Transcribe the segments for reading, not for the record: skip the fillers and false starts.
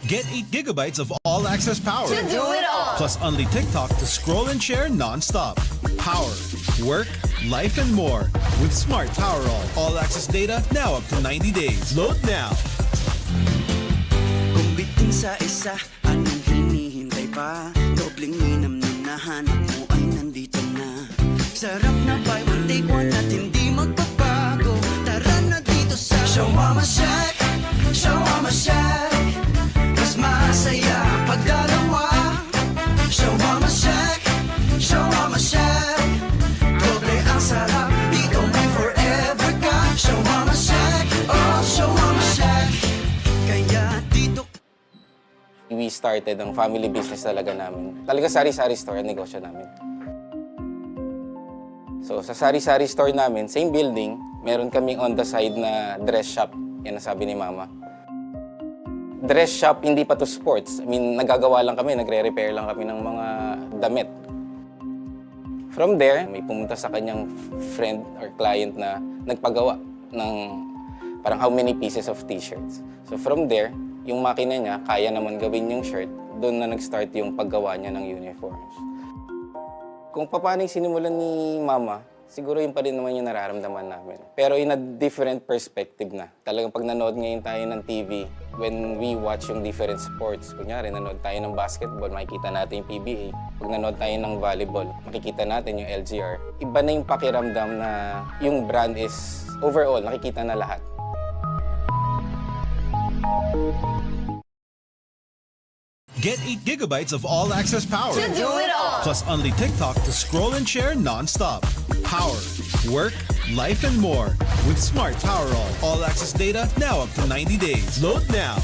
Get 8 gigabytes of all-access power. To do it all. Plus only TikTok to scroll and share non-stop. Power, work, life, and more. With Smart Power all-access data now up to 90 days. Load now. Kung bitin sa isa, anong hinihintay pa? Dobleng minam na nahanap mo ay nandito na. Sarap na buy one take one at hindi magbabago. Tara na dito sa Shawarma Shack. Shawarma Shack. Mas masaya pag dalawa. Shawarma Shack. Shawarma Shack. Doble ang sarap. Dito may forever ka. Shawarma Shack. Oh, Shawarma Shack. Kaya dito. We started ang family business talaga namin. Talaga sari-sari store ang negosyo namin. So sa sari-sari store namin, same building, meron kaming on the side na dress shop. Yan ang sabi ni Mama. Dress shop, hindi pa to sports. I mean, nagagawa lang kami, nagre-repair lang kami ng mga damit. From there, may pumunta sa kanyang friend or client na nagpagawa ng parang how many pieces of t-shirts. So from there, yung makina niya, kaya naman gawin yung shirt, doon na nag-start yung paggawa niya ng uniforms. Kung paano yung sinimulan ni Mama, siguro yun pa rin naman yung nararamdaman namin. Pero in a different perspective na. Talagang pag nanood ngayon tayo ng TV, when we watch yung different sports, kunyari nanood tayo ng basketball, makikita natin yung PBA. Pag nanood tayo ng volleyball, makikita natin yung LGR. Iba na yung pakiramdam na yung brand is overall, nakikita na lahat. Get 8 gigabytes of all-access power. To do it all. Plus only TikTok to scroll and share non-stop. Power, work, life, and more. With Smart Power all-access data now up to 90 days. Load now.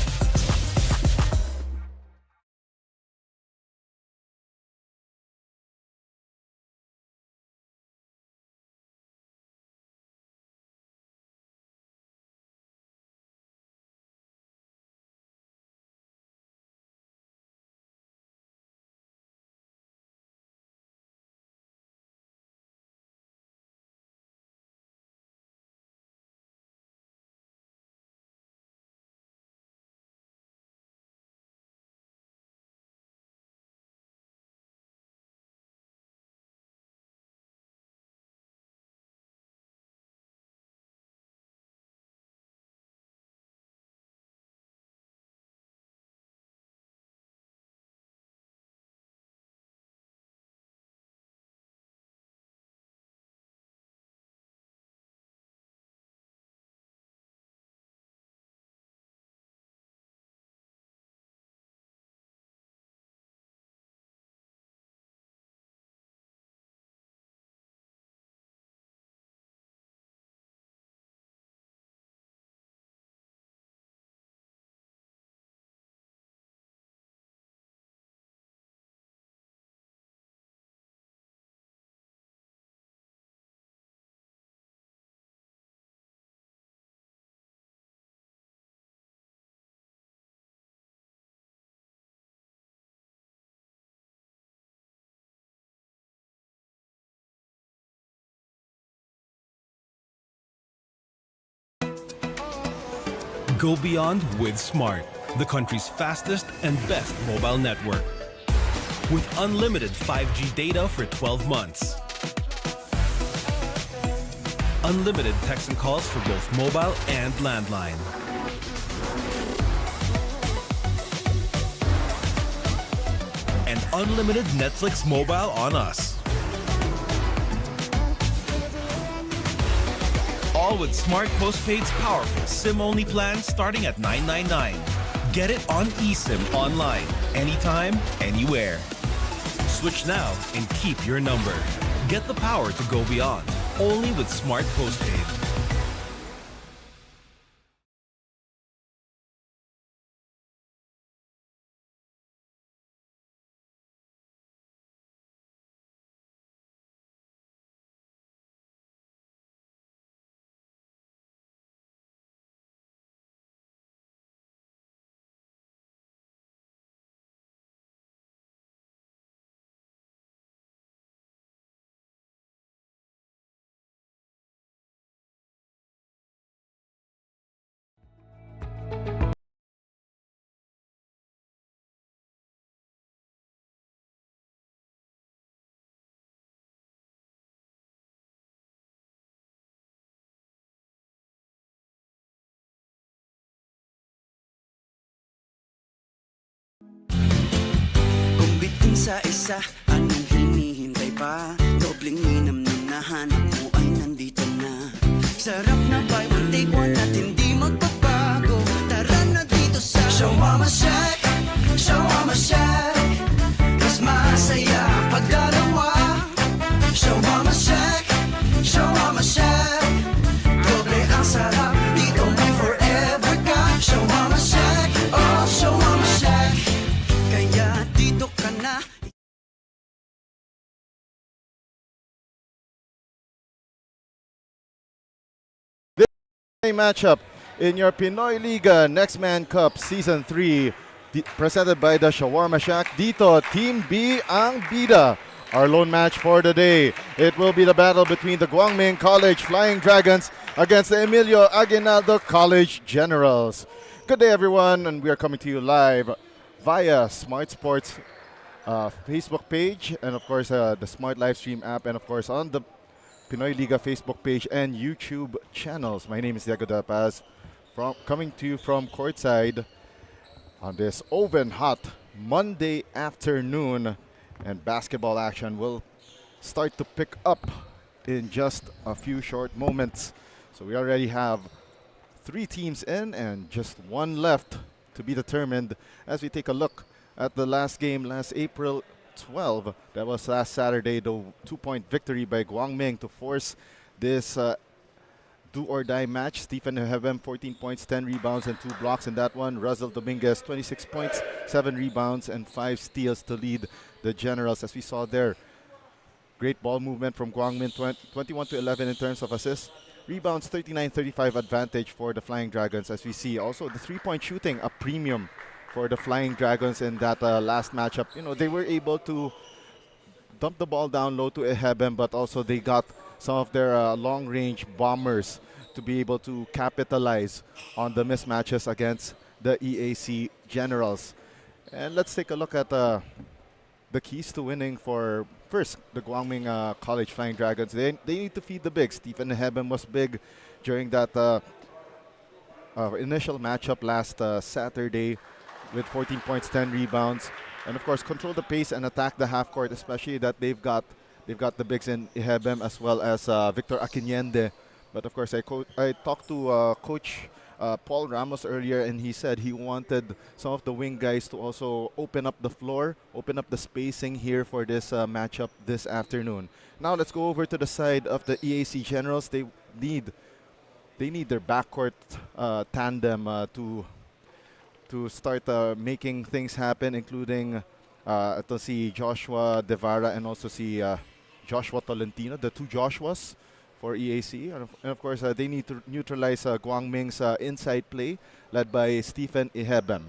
Go beyond with Smart, the country's fastest and best mobile network. With unlimited 5G data for 12 months. Unlimited text and calls for both mobile and landline. And unlimited Netflix mobile on us. All with Smart Postpaid's powerful SIM-only plan starting at $999. Get it on eSIM online, anytime, anywhere. Switch now and keep your number. Get the power to go beyond, only with Smart Postpaid. isa-isa, anong hinihintay pa? Dobleng minam nung nahanap mo ay nandito na. Sarap na buy one take one at hindi magbabago. Tara na dito sa Show Mama Shack, Show Mama Shack. Mas masaya pag dalawa. Show Mama Shack, Show Mama Shack. Doble ang sarap, dito may forever ka. Show Mama Shack, oh Show Mama Shack. Kaya dito ka na. Matchup in your Pinoyliga Next Man Cup Season 3 presented by the Shawarma Shack. Dito, Team B ang bida. Our lone match for the day. It will be the battle between the GUANG College Flying Dragons against the Emilio Aguinaldo College Generals. Good day everyone, and we are coming to you live via Smart Sports Facebook page, and of course the Smart Livestream app, and of course on the Pinoyliga Facebook page and YouTube channels. My name is Diego De Paz, coming to you from courtside on this oven hot Monday afternoon, and basketball action will start to pick up in just a few short moments. So we already have 3 teams in and just 1 left to be determined as we take a look at the last game last April 12. That was last Saturday, the 2-point victory by GUANG to force this do-or-die match. Stephen Hevem, 14 points, 10 rebounds, and 2 blocks in that one. Russell Dominguez, 26 points, 7 rebounds, and 5 steals to lead the Generals. As we saw there, great ball movement from GUANG, 21-11 in terms of assists. Rebounds, 39-35 advantage for the Flying Dragons. As we see, also the 3-point shooting, a premium for the Flying Dragons in that last matchup. You know, they were able to dump the ball down low to Ehebem, but also they got some of their long-range bombers to be able to capitalize on the mismatches against the EAC Generals. And let's take a look at the keys to winning for, first, the GUANG College Flying Dragons. They need to feed the bigs. Stephen Ehebem was big during that initial matchup last Saturday, with 14 points, 10 rebounds, and of course control the pace and attack the half court, especially that they've got the bigs in Ehebem as well as Victor Aquiniende. But of course, I talked to Coach Paul Ramos earlier, and he said he wanted some of the wing guys to also open up the floor, open up the spacing here for this matchup this afternoon. Now let's go over to the side of the EAC Generals. They need their backcourt tandem to start making things happen, including to see Joshua Devara and also see Joshua Tolentino, the 2 Joshuas for EAC. And of course, they need to neutralize GUANG's inside play, led by Stephen Ehebem.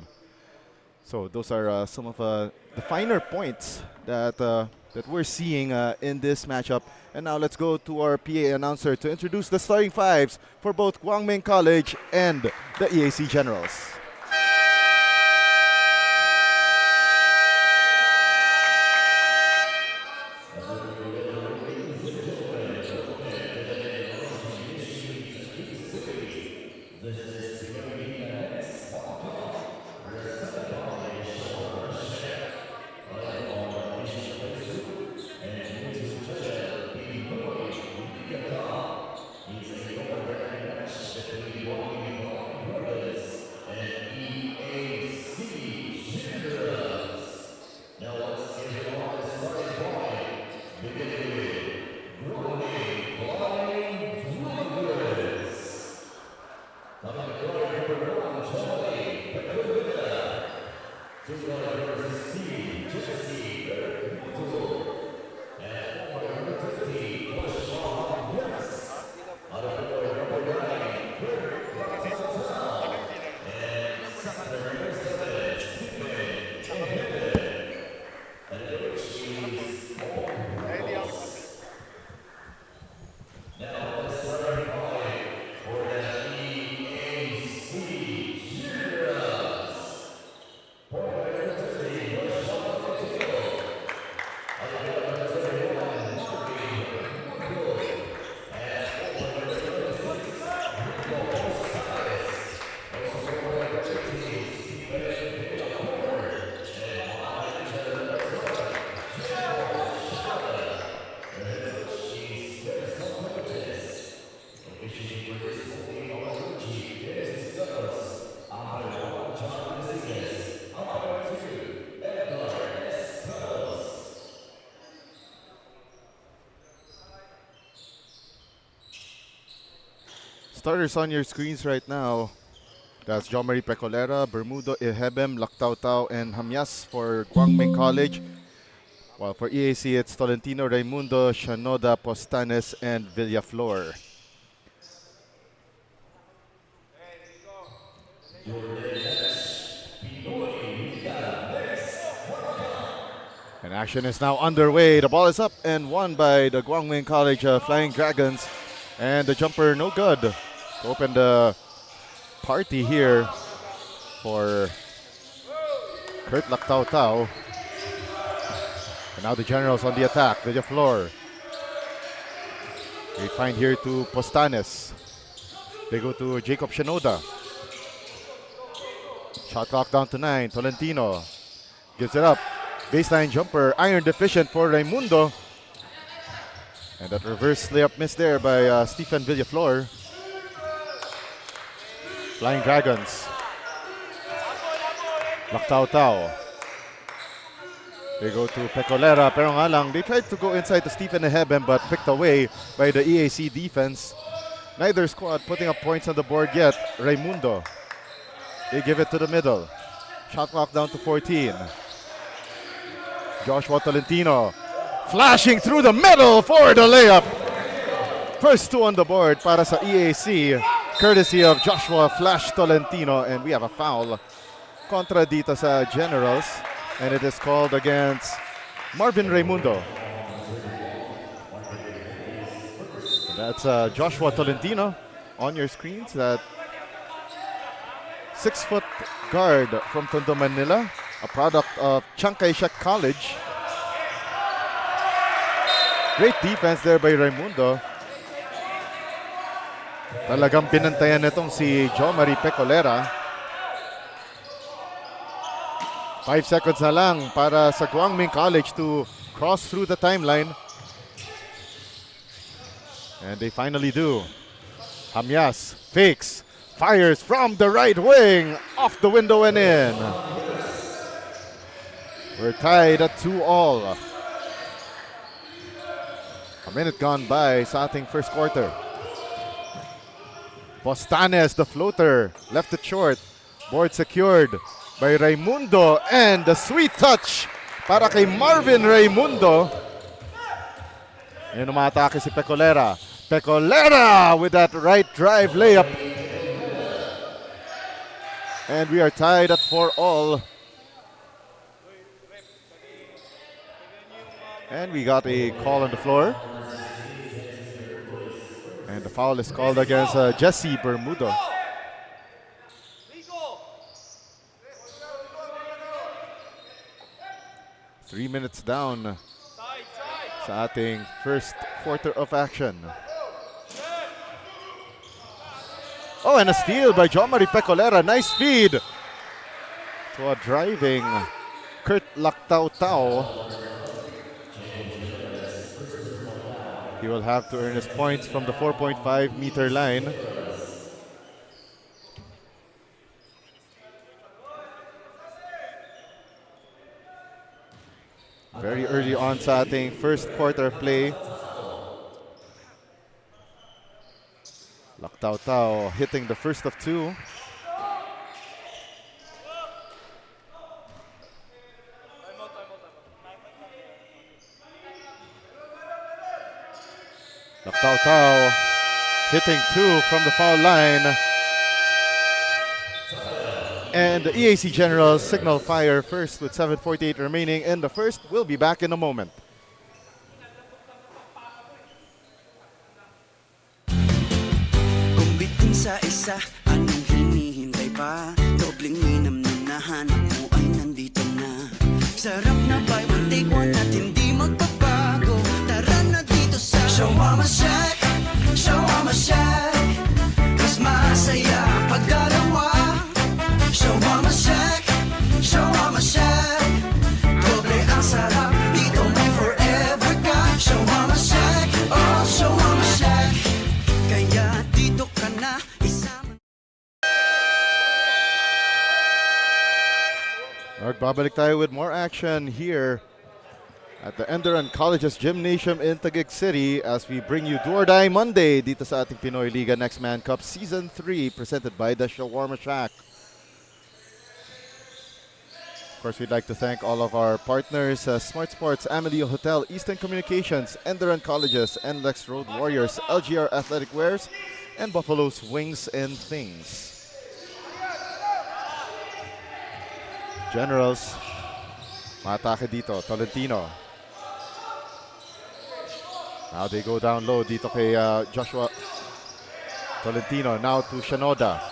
So those are some of the finer points that we're seeing in this matchup. And now let's go to our PA announcer to introduce the starting 5s for both GUANG College and the EAC Generals. starters on your screens right now. That's John Marie Pecolera, Bermudo, Ihebem, Lactautau, and Hamyas for GUANG College. While for EAC, it's Tolentino, Raimundo, Shanoda, Postanes, and Villaflor. And action is now underway. The ball is up and won by the GUANG College Flying Dragons. And the jumper no good to open the party here for Kurt Lactautau. And now the Generals on the attack. Villaflor. They find here to Postanes. They go to Jacob Shinoda. Shot clock down to 9. Tolentino gives it up. Baseline jumper, iron deficient for Raimundo. And that reverse layup missed there by Stephen Villaflor. Flying Dragons. Lactautau. They go to Pecolera, pero nga lang, they tried to go inside to Stephen Ihebem but picked away by the EAC defense. Neither squad putting up points on the board yet. Raimundo. They give it to the middle. Shot clock down to 14. Joshua Tolentino flashing through the middle for the layup. First two on the board para sa EAC, courtesy of Joshua Flash Tolentino, and we have a foul kontra dito sa Generals, and it is called against Marvin Raimundo. That's Joshua Tolentino on your screens, that 6-foot guard from Tondo, Manila, a product of Chiang Kai-shek College. Great defense there by Raimundo. Talagang binantayan nitong si Jo Marie Pecolera. 5 seconds na lang para sa GUANG College to cross through the timeline. And they finally do. Hamyas fakes, fires from the right wing, off the window and in. We're tied at 2-all. A minute gone by sa ating first quarter. Postanes, the floater, left it short. Board secured by Raimundo, and the sweet touch para kay Marvin Raimundo. And umatake si Pecolera. Pecolera with that right drive layup. And we are tied at 4-all. And we got a call on the floor. And the foul is called against Jesse Bermudo. Three minutes down sa ating first quarter of action. Oh, and a steal by John Marie Pecolera. Nice feed to a driving Kurt Lactautau. He will have to earn his points from the 4.5-meter line. Very early on sa ating first quarter play. Lactautau hitting the first of two. Lactautau hitting two from the foul line. And the EAC Generals signal fire first with 7:48 remaining in the first. We'll be back in a moment. Kung bitin sa isa, anong hinihintay pa? Dobleng minam na nahanap mo ay nandito na. Sarap na buy one take one at hindi magbabago. Tara na dito sa Show Mama Shack, Show Mama Shack. Mas masaya pag dalawa. Show Mama Shack, Show Mama Shack. Doble ang sarap, dito may forever ka. Show Mama Shack, oh Show Mama Shack. Kaya dito ka na isama. Alright, babalik tayo with more action here at the ENDERUN College's Gymnasium in Taguig City as we bring you Do or Die Monday dito sa ating Pinoyliga Next Man Cup Season 3 presented by the Shawarma Shack. Of course, we'd like to thank all of our partners, Smart Sports, Amelia Hotel, Eastern Communications, ENDERUN Colleges, NLEX Road Warriors, LGR Athletic Wears, and Buffalo's Wings and Things. Generals, matake dito, Tolentino. Now they go down low dito kay Joshua Tolentino. Now to Shanoda.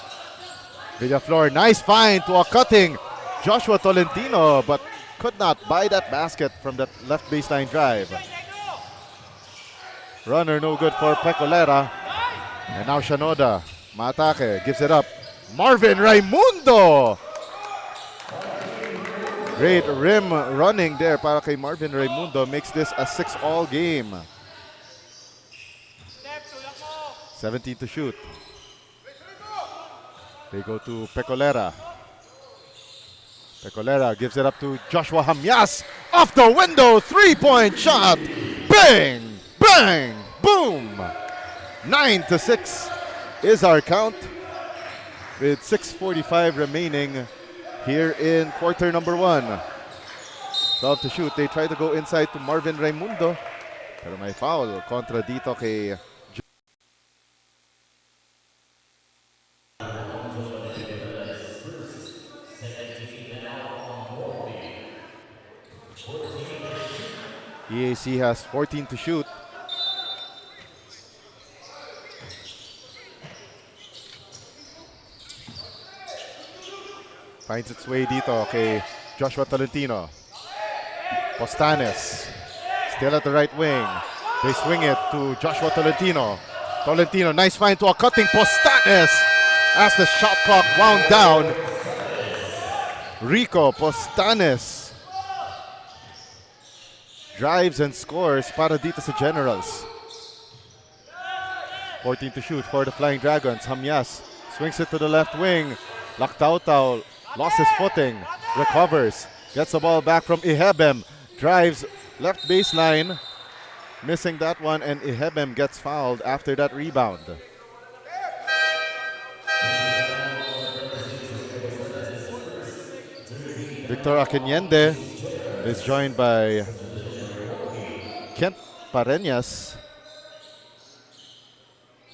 Villaflor, nice find to a cutting Joshua Tolentino, but could not buy that basket from that left baseline drive. Runner no good for Pecolera. And now Shanoda. Matake gives it up. Marvin Raimundo! Great rim running there para kay Marvin Raimundo. Makes this a 6-all game. 17 to shoot. They go to Pecolera. Pecolera gives it up to Joshua Hamyas. Off the window, three-point shot. Bang, bang, boom. 9-6 is our count with 6:45 remaining here in quarter number 1. 12 to shoot. They try to go inside to Marvin Raimundo. Pero may foul kontra dito kay EAC has 14 to shoot. Finds its way dito kay Joshua Tolentino. Postanes still at the right wing. They swing it to Joshua Tolentino. Tolentino, nice find to a cutting Postanes as the shot clock wound down. Rico Postanes drives and scores para dito sa Generals. 14 to shoot for the Flying Dragons. Hamyas swings it to the left wing. Lactautau lost his footing, recovers, gets the ball back from Ihebem, drives left baseline, missing that one, and Ihebem gets fouled after that rebound. Victor Akinyende is joined by Kent Pareñas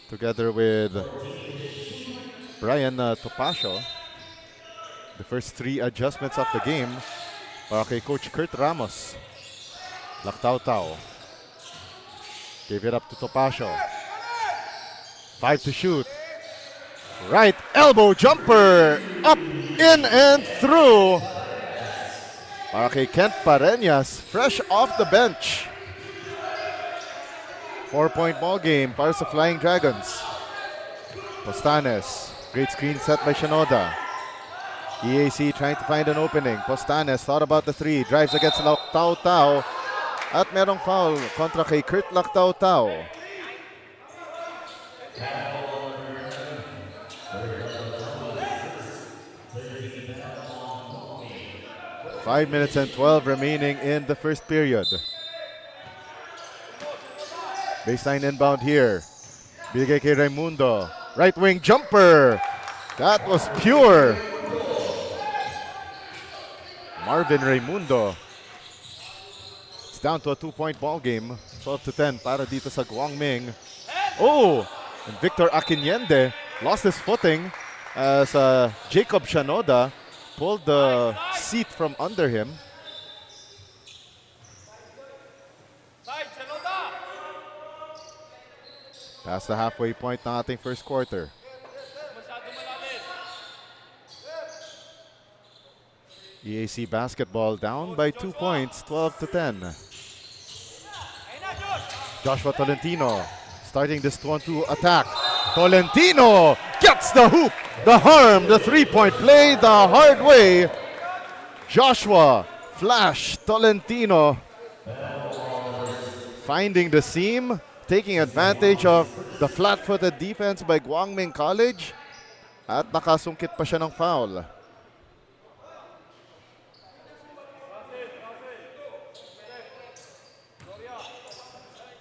together with Brian Topacio. The first 3 adjustments of the game para kay Coach Kurt Ramos. Lactautau gave it up to Topacio. 5 to shoot. Right elbow jumper. Up, in, and through. Para kay Kent Pareñas, fresh off the bench. 4-point ball game para sa Flying Dragons. Postanes, great screen set by Shanoda. EAC trying to find an opening. Postanes thought about the 3, drives against Lactautau. At merong foul kontra kay Kurt Lactautau. Five minutes and 12 remaining in the first period. Baseline inbound here. Bigay kay Raimundo. Right wing jumper. That was pure. Marvin Raimundo. It's down to a 2-point ball game. 12-10 para dito sa GUANG. Oh! And Victor Akinyende lost his footing as Jacob Shanoda pulled the seat from under him. Past the halfway point ng ating first quarter. EAC basketball down by 2 points, 12-10. Joshua Tolentino starting this 2-on-2 attack. Tolentino gets the hoop, the harm, the 3-point play the hard way. Joshua Flash Tolentino finding the seam, taking advantage of the flat-footed defense by Guangming College at nakasungkit pa siya ng foul.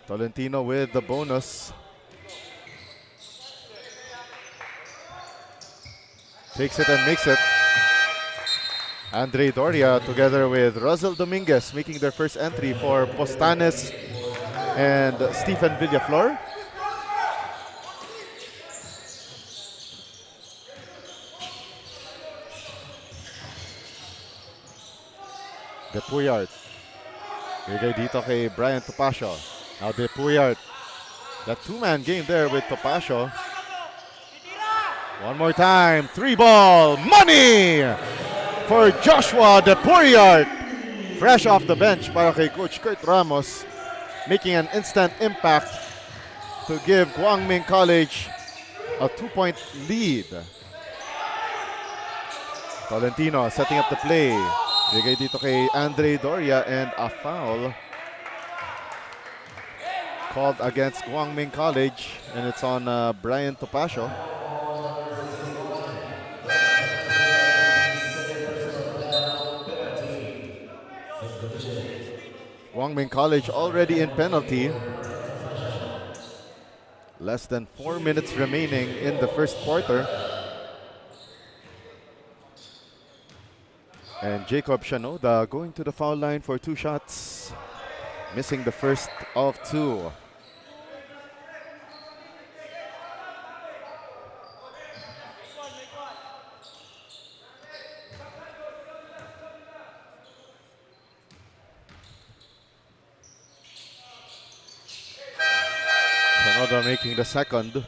Tolentino with the bonus. Takes it and makes it. Andre Doria together with Russell Dominguez making their first entry for Postanes and Stephen Villaflor. De Puyart. Bigay dito kay Brian Topacio. Now De Puyart. That two-man game there with Topacio. One more time. 3-ball. Money for Joshua De Puyart. Fresh off the bench para kay Coach Kurt Ramos. Making an instant impact to give Guangming College a 2-point lead. Tolentino setting up the play. Bigay dito kay Andre Doria and a foul called against Guangming College, and it's on Brian Topacio. Guangming College already in penalty. Less than 4 minutes remaining in the first quarter. And Jacob Shanoda going to the foul line for 2 shots. Missing the first of 2. Shanoda making the second.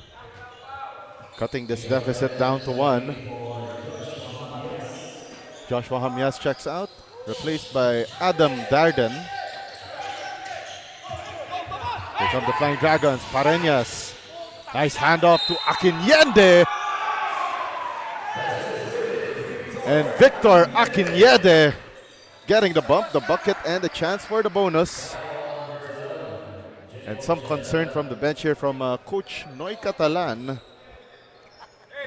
Cutting this deficit down to 1. Joshua Hamyas checks out, replaced by Adam Darden. Here come the Flying Dragons, Pareñas. Nice handoff to Akinyede. And Victor Akinyede getting the bump, the bucket, and the chance for the bonus. And some concern from the bench here from Coach Noy Catalan,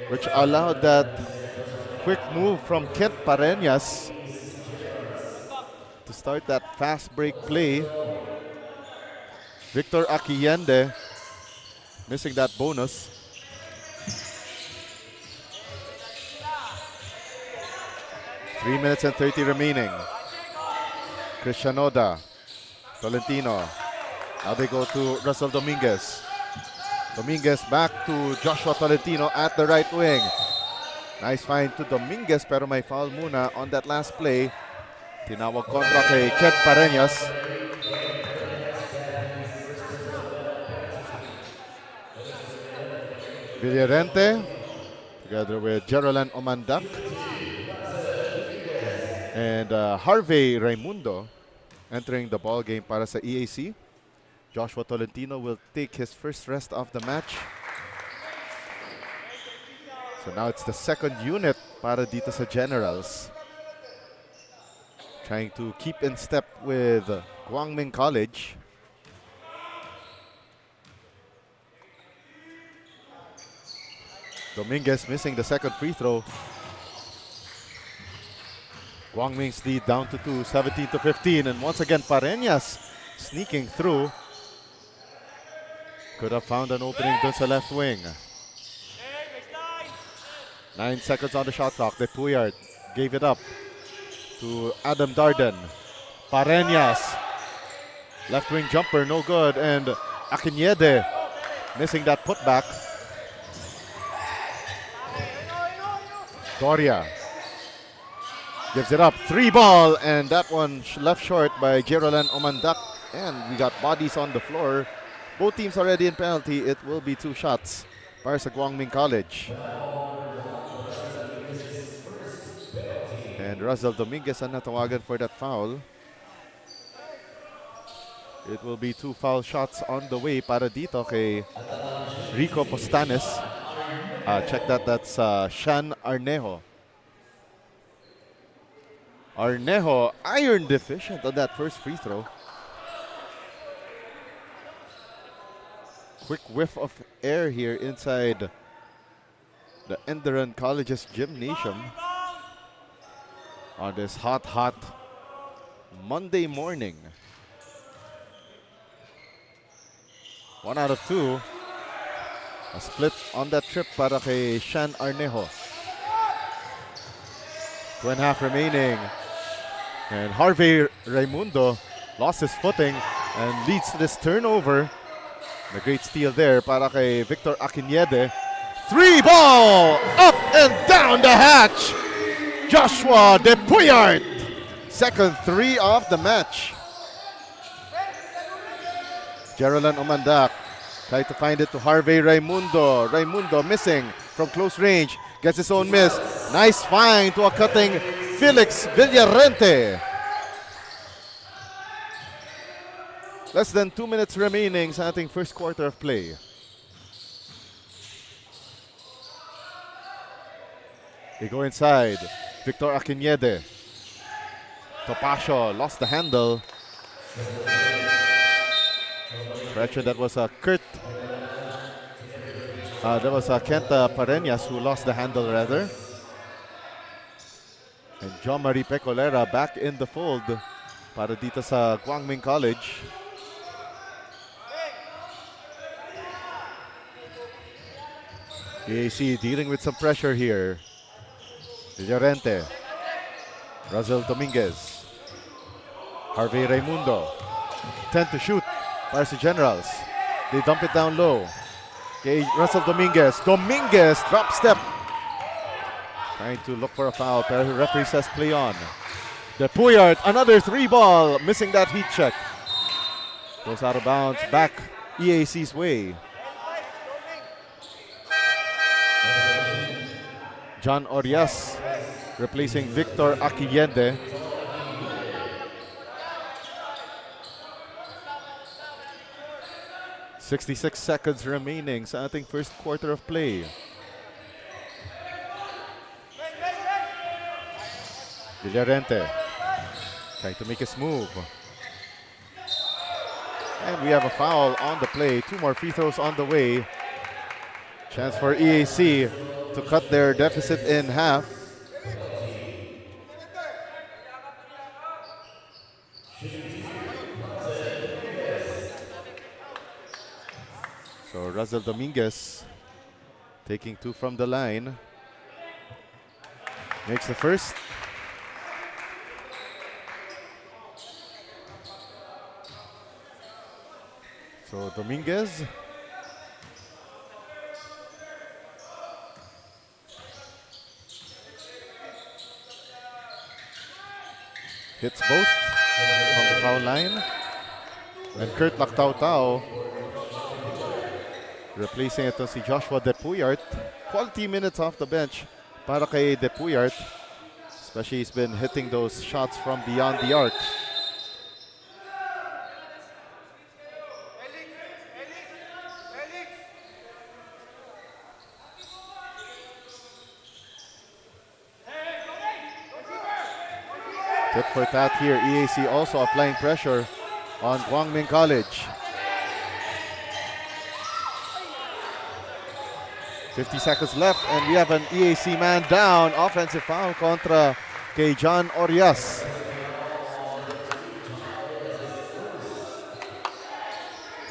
which allowed that quick move from Kent Pareñas to start that fast break play. Victor Akinyede missing that bonus. Three minutes and 30 remaining. Cristianoda, Tolentino. Now they go to Russell Dominguez. Dominguez back to Joshua Tolentino at the right wing. Nice find to Dominguez pero may foul muna on that last play. Tinawag kontra kay Kent Pareñas. Villarente together with Jerolan Omandak and Harvey Raimundo entering the ball game para sa EAC. Joshua Tolentino will take his first rest of the match. So now it's the second unit para dito sa Generals. Trying to keep in step with Guangming College. Dominguez missing the second free throw. Guangming's lead down to 2, 17-15. And once again, Pareñas sneaking through. Could have found an opening dun sa left wing. 9 seconds on the shot clock. De Puyart gave it up to Adam Darden. Pareñas. Left wing jumper, no good. And Akinyede missing that putback. Doria gives it up. 3-ball. And that one left short by Jerolan Omandak. And we got bodies on the floor. Both teams already in penalty. It will be 2 shots para sa Guangming College. And Russell Dominguez ang natawagan for that foul. It will be 2 foul shots on the way para dito kay Rico Postanes. Check that, that's Shan Arnejo. Arnejo, iron deficient on that first free throw. Quick whiff of air here inside the ENDERUN College's gymnasium on this hot, hot Monday morning. 1 out of 2. A split on that trip para kay Shan Arnejo. 2.5 remaining. And Harvey Raimundo lost his footing and leads to this turnover. The great steal there para kay Victor Akinede. 3 ball! Up and down the hatch! Joshua De Puyart! Second 3 of the match. Geraldine Omandak tried to find it to Harvey Raimundo. Raimundo missing from close range. Gets his own miss. Nice find to a cutting Felix Villarente. Less than 2 minutes remaining sa ating first quarter of play. They go inside. Victor Akinede. Topacio lost the handle. Correction, that was Kent Pareñas who lost the handle rather. And John Marie Pecolera back in the fold para dito sa GUANG College. EAC dealing with some pressure here. Villarente. Razel Dominguez. Harvey Raimundo. 10 to shoot para si Generals. They dump it down low. Okay, Russell Dominguez. Dominguez drop step. Trying to look for a foul, but the referee says play on. De Puyart, another 3 ball, missing that heat check. Goes out of bounds, back EAC's way. John Orias replacing Victor Akiyende. "66 seconds remaining sa ating first quarter of play. Villarente trying to make his move. And we have a foul on the play. 2 more free throws on the way. Chance for EAC to cut their deficit in half. So Razel Dominguez taking 2 from the line. Makes the first. So Dominguez. Hits both from the foul line. And Kurt Lactautau replacing ito si Joshua De Puyart. Quality minutes off the bench para kay De Puyart. Especially he's been hitting those shots from beyond the arc. Tip for tat here. EAC also applying pressure on GUANG College. 50 seconds left and we have an EAC man down. Offensive foul kontra kay John Orias.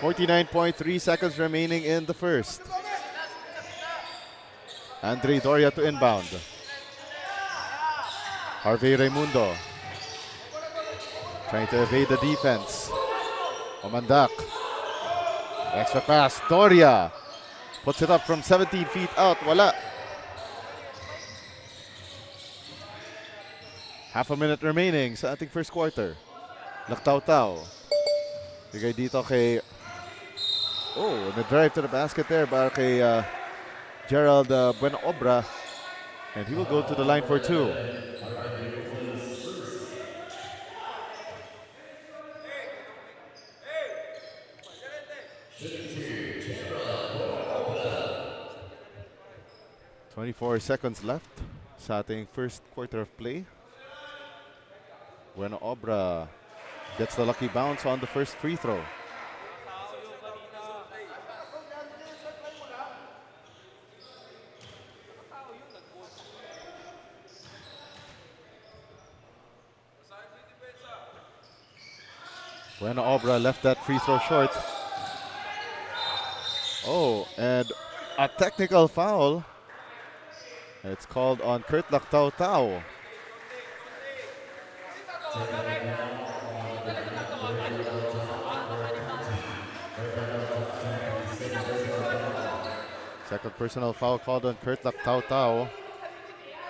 .3 seconds remaining in the first. Andre Doria to inbound. Harvey Raimundo trying to evade the defense. Omandak. Extra pass. Doria puts it up from 17 feet out. Wala. Half a minute remaining sa ating first quarter. Lactautau. Bigay dito kay... Oh, the drive to the basket there para kay Gerald Bueno Obra. And he will go to the line for 2. .24 seconds left sa ating first quarter of play. Bueno Obra gets the lucky bounce on the first free throw. Bueno Obra left that free throw short. Oh, and a technical foul. It's called on Kurt Lactau Tau. Second personal foul called on Kurt Lactau Tau.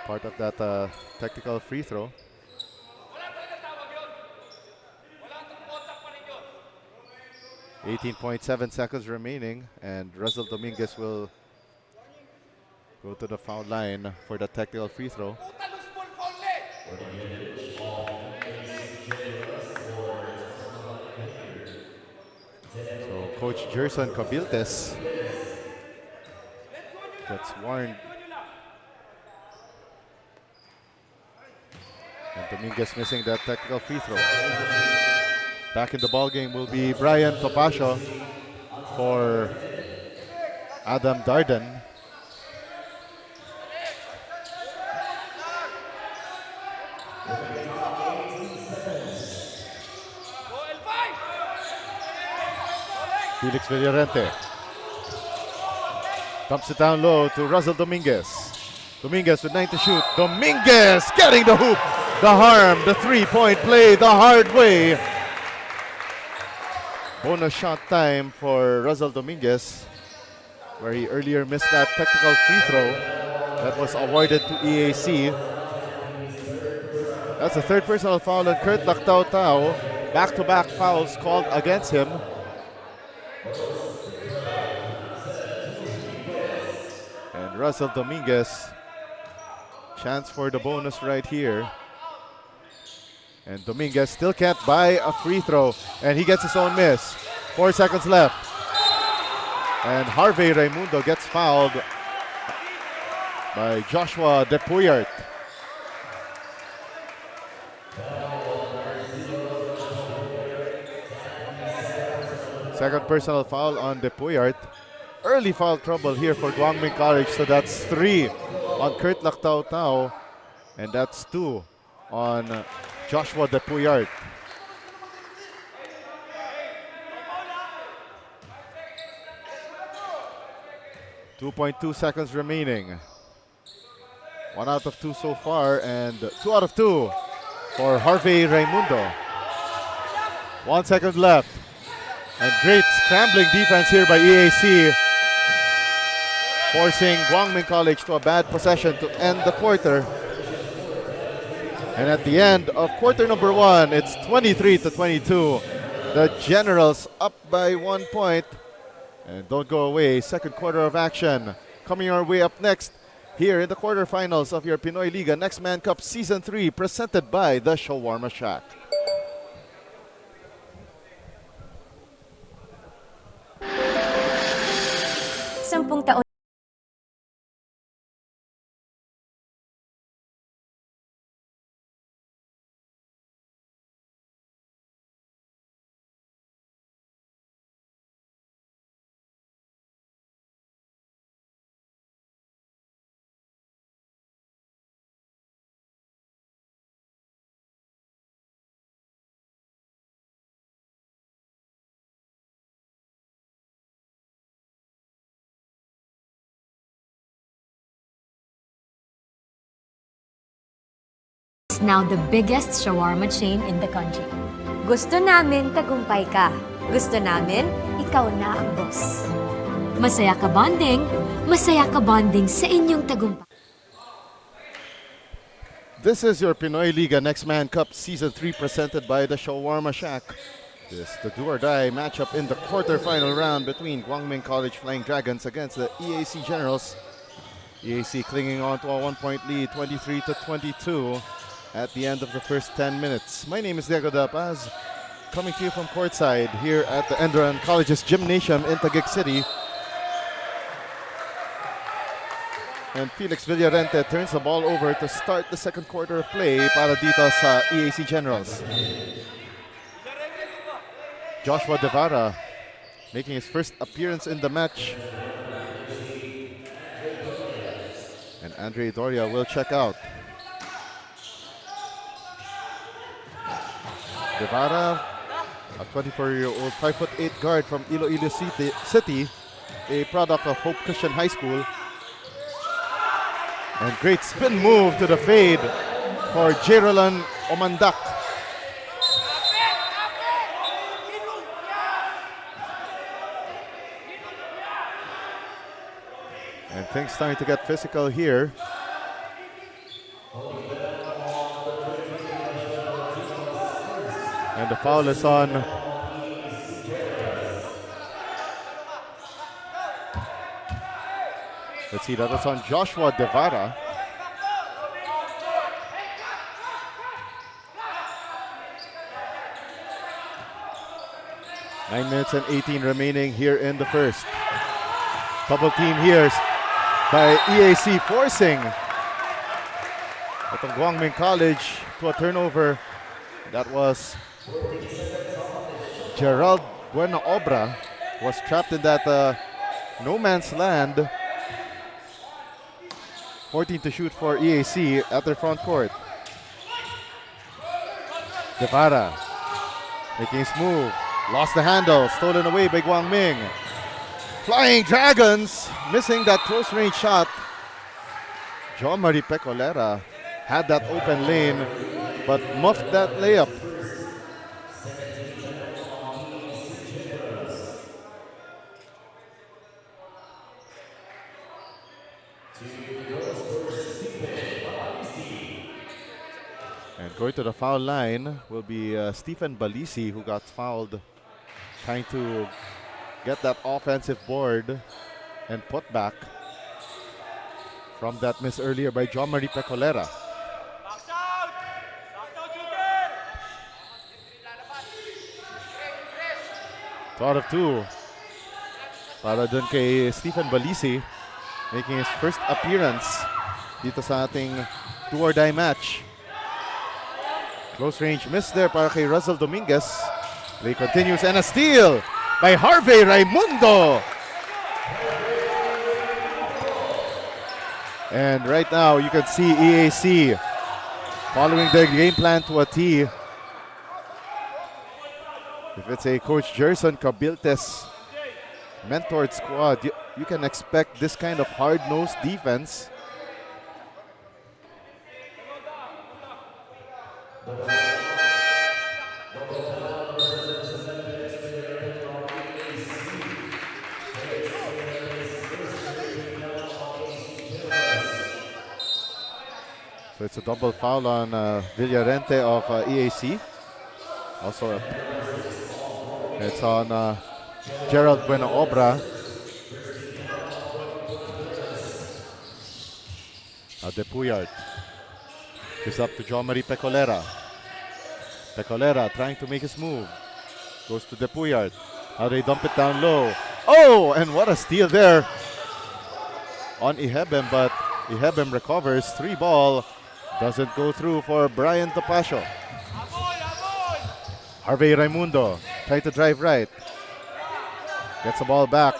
Part of that technical free throw. .7 seconds remaining, and Russell Dominguez will go to the foul line for the technical free throw. So Coach Gerson Cabiltes gets warned. And Dominguez missing that technical free throw. Back in the ball game will be Brian Topacio for Adam Darden. Felix Villarente dumps it down low to Russell Dominguez. Dominguez with 9 to shoot. Dominguez getting the hoop. The harm, the three-point play the hard way. Bonus shot time for Russell Dominguez, where he earlier missed that technical free throw that was awarded to EAC. That's the third personal foul on Kurt Lactau Tau. Back-to-back fouls called against him. And Russell Dominguez, chance for the bonus right here. And Dominguez still can't buy a free throw, and he gets his own miss. 4 seconds left. And Harvey Raimundo gets fouled by Joshua Depuyart. Second personal foul on Depuyart. Early foul trouble here for Guangming College, so that's 3 on Kurt Lactau Tau, and that's 2 on Joshua Depuyart. .2 seconds remaining. 1 out of 2 so far, and 2 out of 2 for Harvey Raimundo. 1 second left. And great scrambling defense here by EAC, forcing Guangming College to a bad possession to end the quarter. And at the end of quarter number 1, it's 23-22. The Generals up by 1 point. And don't go away, second quarter of action coming our way up next here in the quarterfinals of your Pinoyliga Next Man Cup Season 3, presented by the Shawarma Shack. Sampung taon now the biggest shawarma chain in the country. Gusto namin tagumpay ka. Gusto namin ikaw na ang boss. Masaya ka bonding sa inyong tagumpay. This is your Pinoyliga Next Man Cup Season 3, presented by the Shawarma Shack. This the do-or-die matchup in the quarterfinal round between Guangming College Flying Dragons against the EAC Generals. EAC clinging on to a 1-point lead, 23-22 at the end of the first 10 minutes. My name is Diego Da Paz, coming to you from courtside here at the ENDERUN College's Gymnasium in Taguig City. And Felix Villarente turns the ball over to start the second quarter of play para dito sa EAC Generals. Joshua Devara making his first appearance in the match. And Andre Doria will check out. Devara, a 24-year-old 5'8" guard from Iloilo City, a product of Hope Christian High School. And great spin move to the fade for Jerolan Omandak. And things starting to get physical here. And the foul is on let's see, that was on Joshua Devara. Nine minutes and 18 remaining here in the first. Double team here by EAC, forcing itong Guangming College to a turnover. That was Gerald Buenaobra was trapped in that no man's land. 14 to shoot for EAC at their front court. Devara making his move. Lost the handle. Stolen away by Guangming. Flying Dragons missing that close range shot. John Marie Pecolera had that open lane but muffed that layup. And going to the foul line will be Stephen Balisi, who got fouled trying to get that offensive board and put back from that miss earlier by John Marie Pecolera. Out of two para dun kay Stephen Balisi, making his first appearance dito sa ating do-or-die match. Close range miss there para kay Russell Dominguez. Play continues and a steal by Harvey Raimundo. And right now you can see EAC following their game plan to a T. If it's a Coach Gerson Cabiltes mentored squad, you can expect this kind of hard-nosed defense. So it's a double foul on Villarente of EAC. Also, it's on Gerald Buenaobra. Depuyard gives up to John Marie Pecolera. Pecolera trying to make his move. Goes to Depuyard. How they dump it down low. Oh, and what a steal there on Ihebem, but Ihebem recovers. 3-ball. Doesn't go through for Brian Topacio. Harvey Raimundo trying to drive right. Gets the ball back.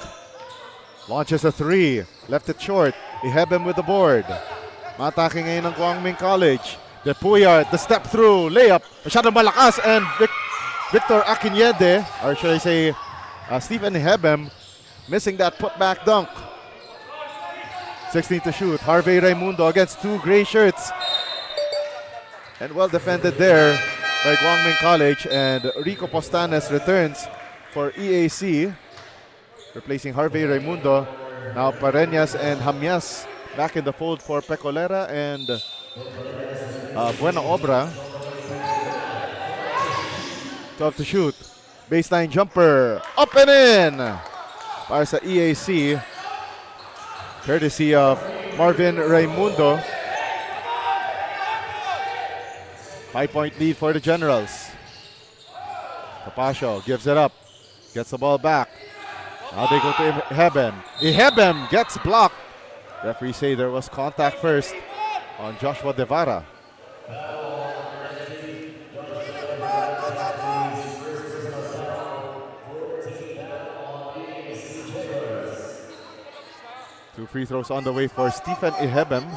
Launches a 3. Left it short. Ihebem with the board. Matake ngayon ng Guangming College. Depuyard, the step through, layup. Masyadong malakas and Victor Akinyede, or should I say Stephen Ihebem, missing that putback dunk. 16 to shoot. Harvey Raimundo against two gray shirts. And well defended there by Guangming College, and Rico Postanes returns for EAC, replacing Harvey Raimundo. Now Pareñas and Hamias back in the fold for Pecolera and Buenaobra. 12 to shoot. Baseline jumper. Up and in! Para sa EAC. Courtesy of Marvin Raimundo. 5-point lead for the Generals. Topacio gives it up. Gets the ball back. Now they go to Ihebem. Ihebem gets blocked. Referees say there was contact first on Joshua Devara. Two free throws on the way for Stephen Ihebem.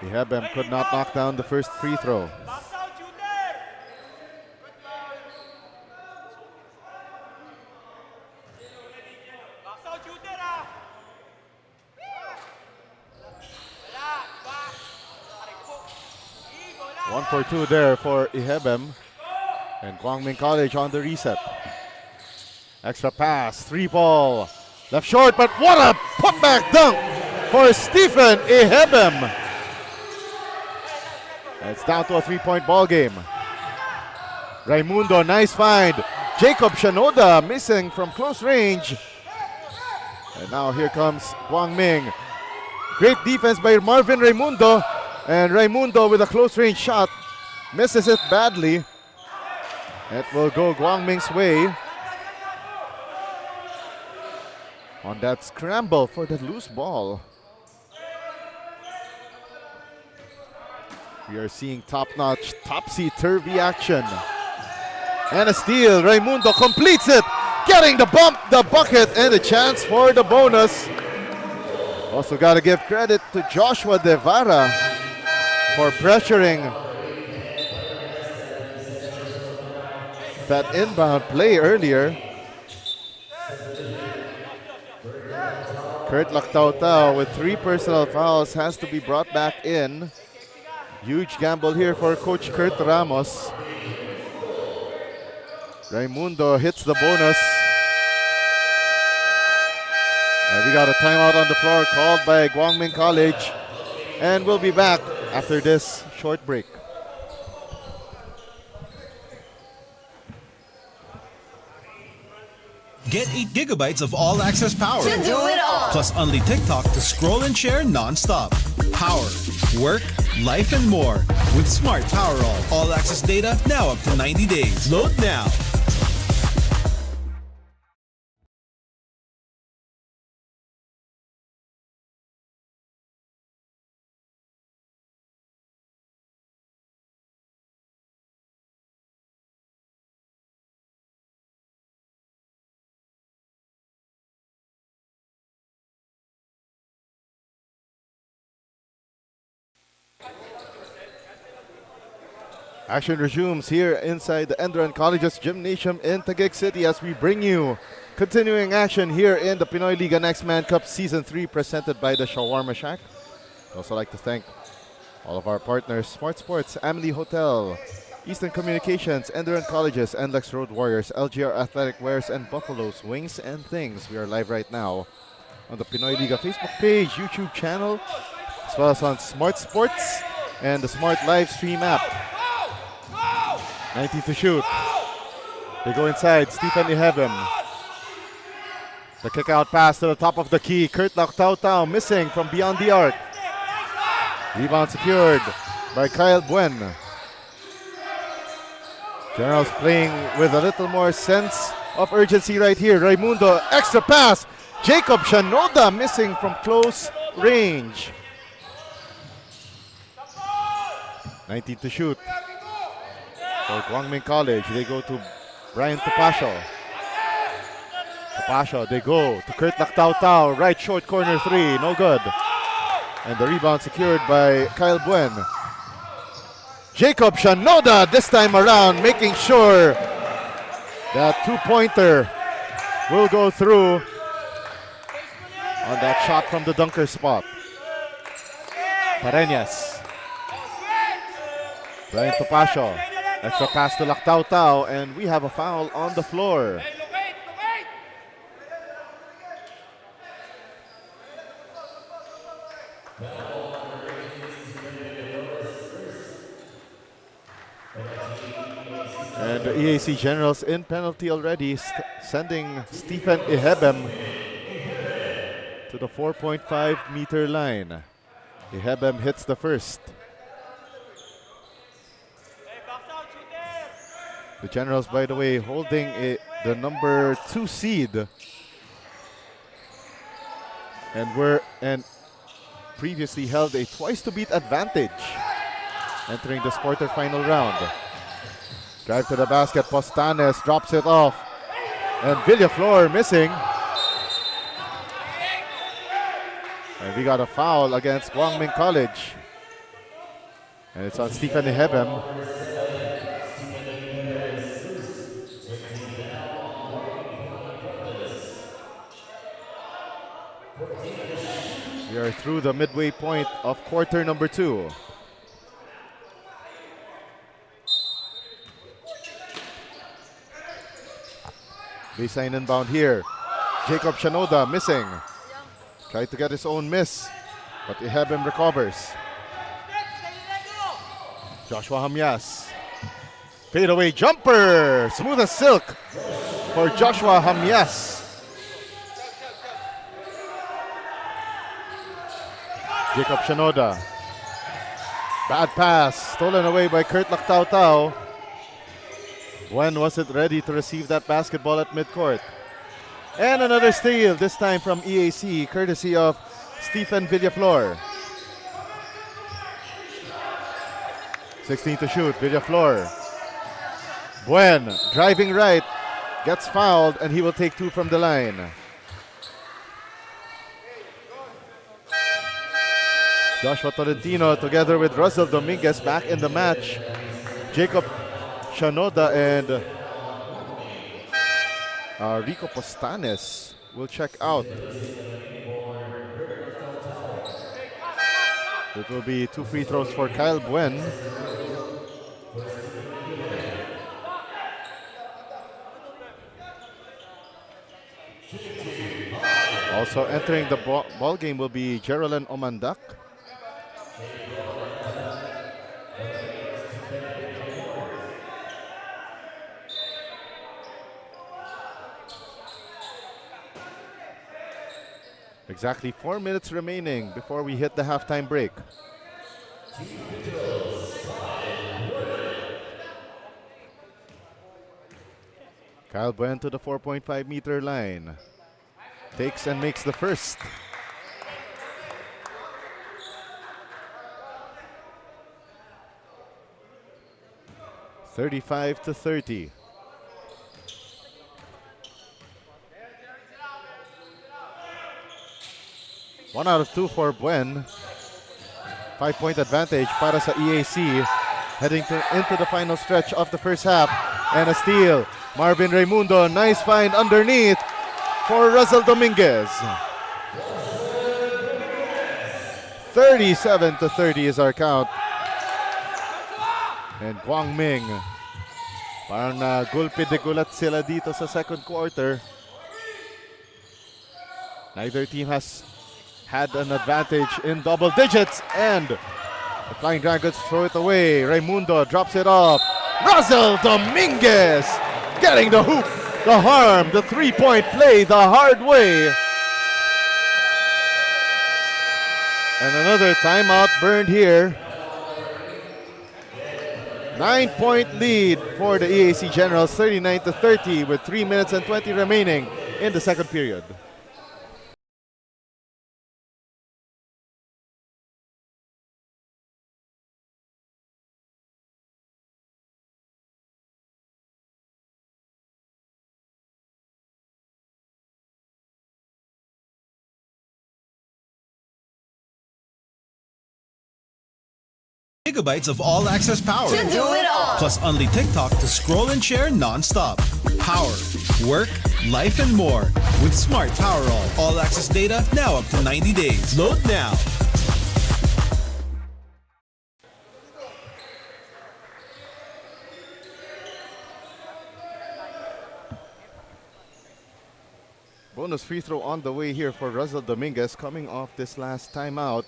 Ihebem could not knock down the first free throw. 1 for 2 there for Ihebem. And Guangming College on the reset. Extra pass, 3-ball. Left short, but what a putback dunk for Stephen Ihebem. It's down to a 3-point ball game. Raimundo, nice find. Jacob Shanoda missing from close range. And now here comes Guangming. Great defense by Marvin Raimundo. And Raimundo with a close range shot. Misses it badly. It will go Guangming's way. On that scramble for the loose ball. We are seeing top-notch, topsy-turvy action. And a steal. Raimundo completes it. Getting the bump, the bucket, and a chance for the bonus. Also got to give credit to Joshua Devara for pressuring that inbound play earlier. Kurt Lactautau with 3 personal fouls has to be brought back in. Huge gamble here for Coach Kurt Ramos. Raimundo hits the bonus. And we got a timeout on the floor called by Guangming College. And we'll be back after this short break. Get 8 gigabytes of all-access power. To do it all. Plus only TikTok to scroll and share non-stop. Power, work, life, and more. With Smart Power all-access data now up to 90 days. Load now. Action resumes here inside the ENDERUN College's gymnasium in Taguig City as we bring you continuing action here in the Pinoyliga Next Man Cup Season 3 presented by the Shawarma Shack. I'd also like to thank all of our partners, Smart Sports, Amity Hotel, Eastern Communications, ENDERUN Colleges, NLEX Road Warriors, LGR Athletic Wears, and Buffalo's Wings and Things. We are live right now on the Pinoyliga Facebook page, YouTube channel, as well as on Smart Sports and the Smart Live Stream app. 19 to shoot. They go inside. Stephen Ihebem. The kick out pass to the top of the key. Kurt Lactautau missing from beyond the arc. Rebound secured by Kyle Buen. Generals playing with a little more sense of urgency right here. Raimundo, extra pass. Jacob Shanoda missing from close range. 19 to shoot. For Guangming College, they go to Brian Topacio. Topacio, they go to Kurt Lactautau. Right short corner 3, no good. And the rebound secured by Kyle Buen. Jacob Shanoda this time around, making sure that 2-pointer will go through on that shot from the dunker spot. Pareñas. Brian Topacio. Extra pass to Lactautau, and we have a foul on the floor. And the EAC Generals in penalty already, sending Stephen Ihebem to the 4.5-meter line. Ihebem hits the first. The Generals, by the way, holding the number 2 seed, and previously held a twice-to-beat advantage entering this quarterfinal round. Drive to the basket, Postanes drops it off, and Villaflor missing. And we got a foul against Guangming College, and it's on Stephen Ihebem. We are through the midway point of quarter number 2. Baseline inbound here. Jacob Shanoda missing. Tried to get his own miss, but Ihebem recovers. Joshua Hamyas. Fadeaway jumper. Smooth as silk for Joshua Hamyas. Jacob Shanoda. Bad pass. Stolen away by Kurt Lactautau. When wasn't ready to receive that basketball at midcourt. And another steal, this time from EAC, courtesy of Stephen Villaflor. 16 to shoot, Villaflor. Buen, driving right, gets fouled, and he will take 2 from the line. Joshua Tolentino together with Russell Dominguez back in the match. Jacob Shanoda and Rico Postanes will check out. It will be 2 free throws for Kyle Buen. Also entering the ball game will be Geraldine Omandak. Exactly 4 minutes remaining before we hit the halftime break. Kyle Buen to the 4.5 meter line. Takes and makes the first. (35-30). 1 out of 2 for Buen. 5-point advantage para sa EAC. Heading into the final stretch of the first half. And a steal. Marvin Raimundo, nice find underneath for Russell Dominguez. 37-30 is our count. And GUANG MING, parang gulpi de gulat sila dito sa second quarter. Neither team has had an advantage in double digits, and the Flying Dragons throw it away. Raimundo drops it off. Russell Dominguez getting the hoop, the harm, the three-point play the hard way. And another timeout burned here. 9-point lead for the EAC Generals, 39-30 with 3 minutes and 20 remaining in the second period. Gigabytes of all-access power. To do it all. Plus only TikTok to scroll and share non-stop. Power, work, life, and more. With Smart Power all-access data now up to 90 days. Load now. Bonus free throw on the way here for Russell Dominguez coming off this last timeout.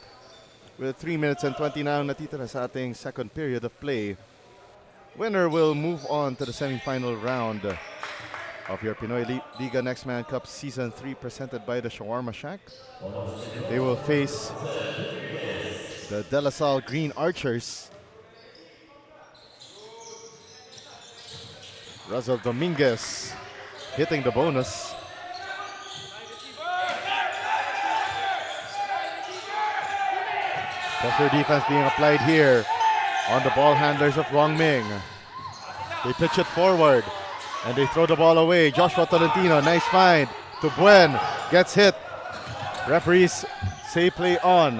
With 3 minutes and 20 now natitira sa ating second period of play. Winner will move on to the semifinal round of your Pinoyliga Next Man Cup Season 3 presented by the Shawarma Shack. They will face the De La Salle Green Archers. Russell Dominguez hitting the bonus. Pressure defense being applied here on the ball handlers of GUANG MING. They pitch it forward and they throw the ball away. Joshua Tolentino, nice find to Buen, gets hit. Referees say play on.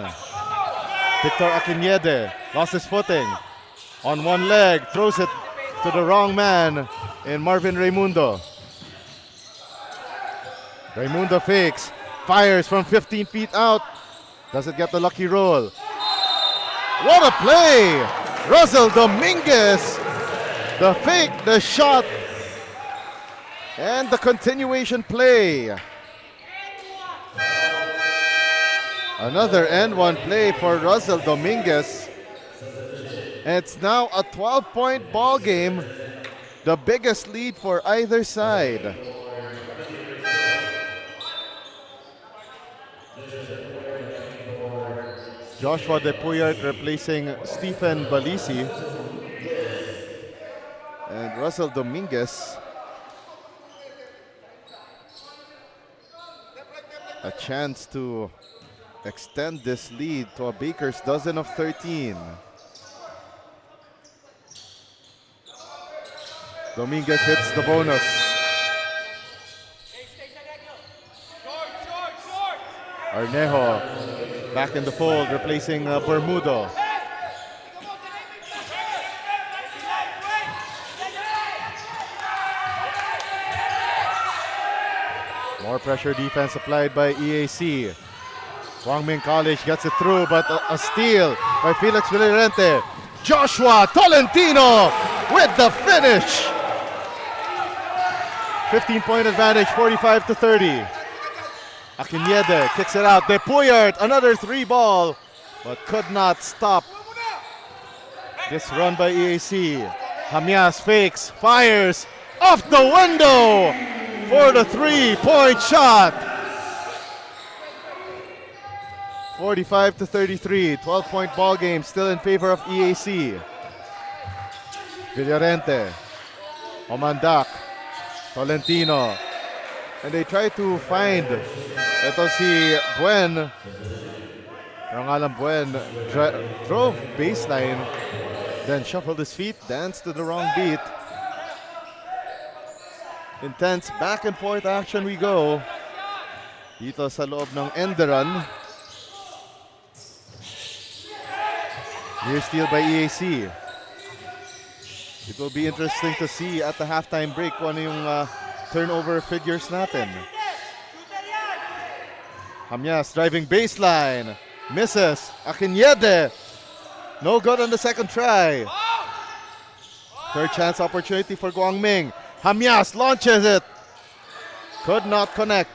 Victor Akinede lost his footing on one leg, throws it to the wrong man in Marvin Raimundo. Raimundo fakes, fires from 15 feet out. Doesn't get the lucky roll. What a play! Russell Dominguez, the fake, the shot, And the continuation play. Another end one play for Russell Dominguez. It's now a 12-point ball game, the biggest lead for either side. Joshua De Puyart replacing Stephen Balisi. And Russell Dominguez, a chance to extend this lead to a baker's dozen of 13. Dominguez hits the bonus. Arnejo back in the fold, replacing Bermudo. More pressure defense applied by EAC. GUANG College gets it through, but a steal by Felix Villarente. Joshua Tolentino with the finish. 15-point advantage, 45-30. Akinjede kicks it out. De Puyart, another three ball, but could not stop this run by EAC. Jamias fakes, fires, off the window for the three-point shot. 45-33, 12-point ball game still in favor of EAC. Villarente, Omandak, Tolentino, and they try to find ito si Buen. Rangalan Buen drove baseline, then shuffled his feet, danced to the wrong beat. Intense back and forth action we go dito sa loob ng ENDERUN. Near steal by EAC. It will be interesting to see at the halftime break kung ano yung turnover figures natin. Jamias driving baseline. Misses. Akinjede. No good on the second try. Third chance opportunity for GUANG. Jamias launches it. Could not connect.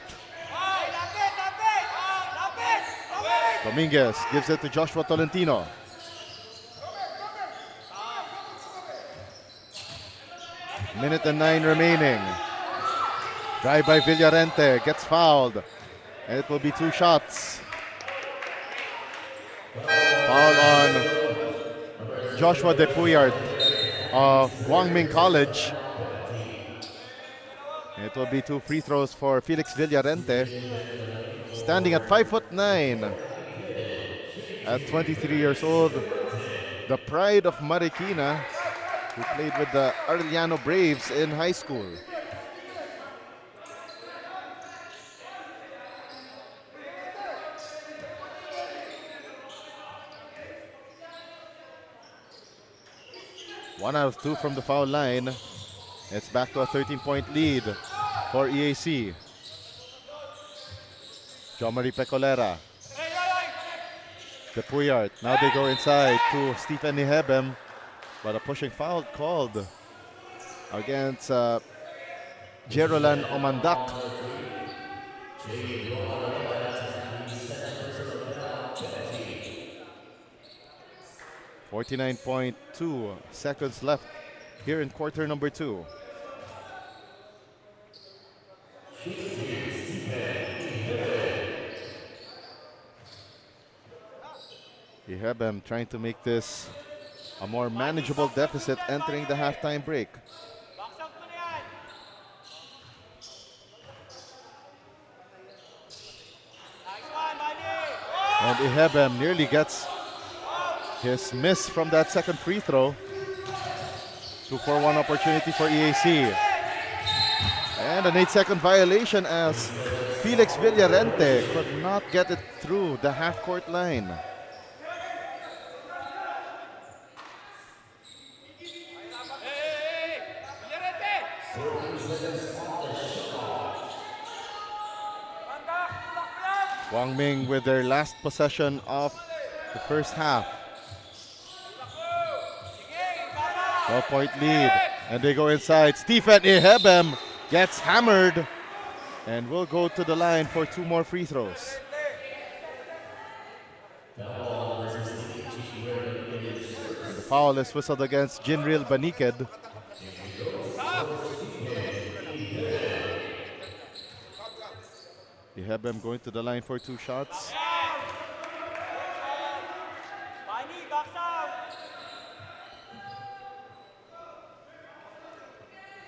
Dominguez gives it to Joshua Tolentino. Minute and 9 remaining. Drive by Villarente, gets fouled. And it will be two shots. Foul on Joshua De Puyart of GUANG College. And it will be two free throws for Felix Villarente. Standing at 5'9", at 23 years old. The pride of Marikina, who played with the Arellano Braves in high school. One out of two from the foul line. It's back to a 13-point lead for EAC. Jomari Pecolera. De Puyart. Now they go inside to Stephen Ihebem. But a pushing foul called against Jerolan Omandak. .2 seconds left here in quarter number 2. Ihebem trying to make this a more manageable deficit entering the halftime break. And Ihebem nearly gets his miss from that second free throw. 2-for-1 opportunity for EAC. And an 8-second violation as Felix Villarente could not get it through the half-court line. GUANG with their last possession of the first half. 12-point lead, and they go inside. Stephen Ihebem gets hammered and will go to the line for 2 more free throws. And the foul is whistled against Jinril Baniked. Ihebem going to the line for 2 shots.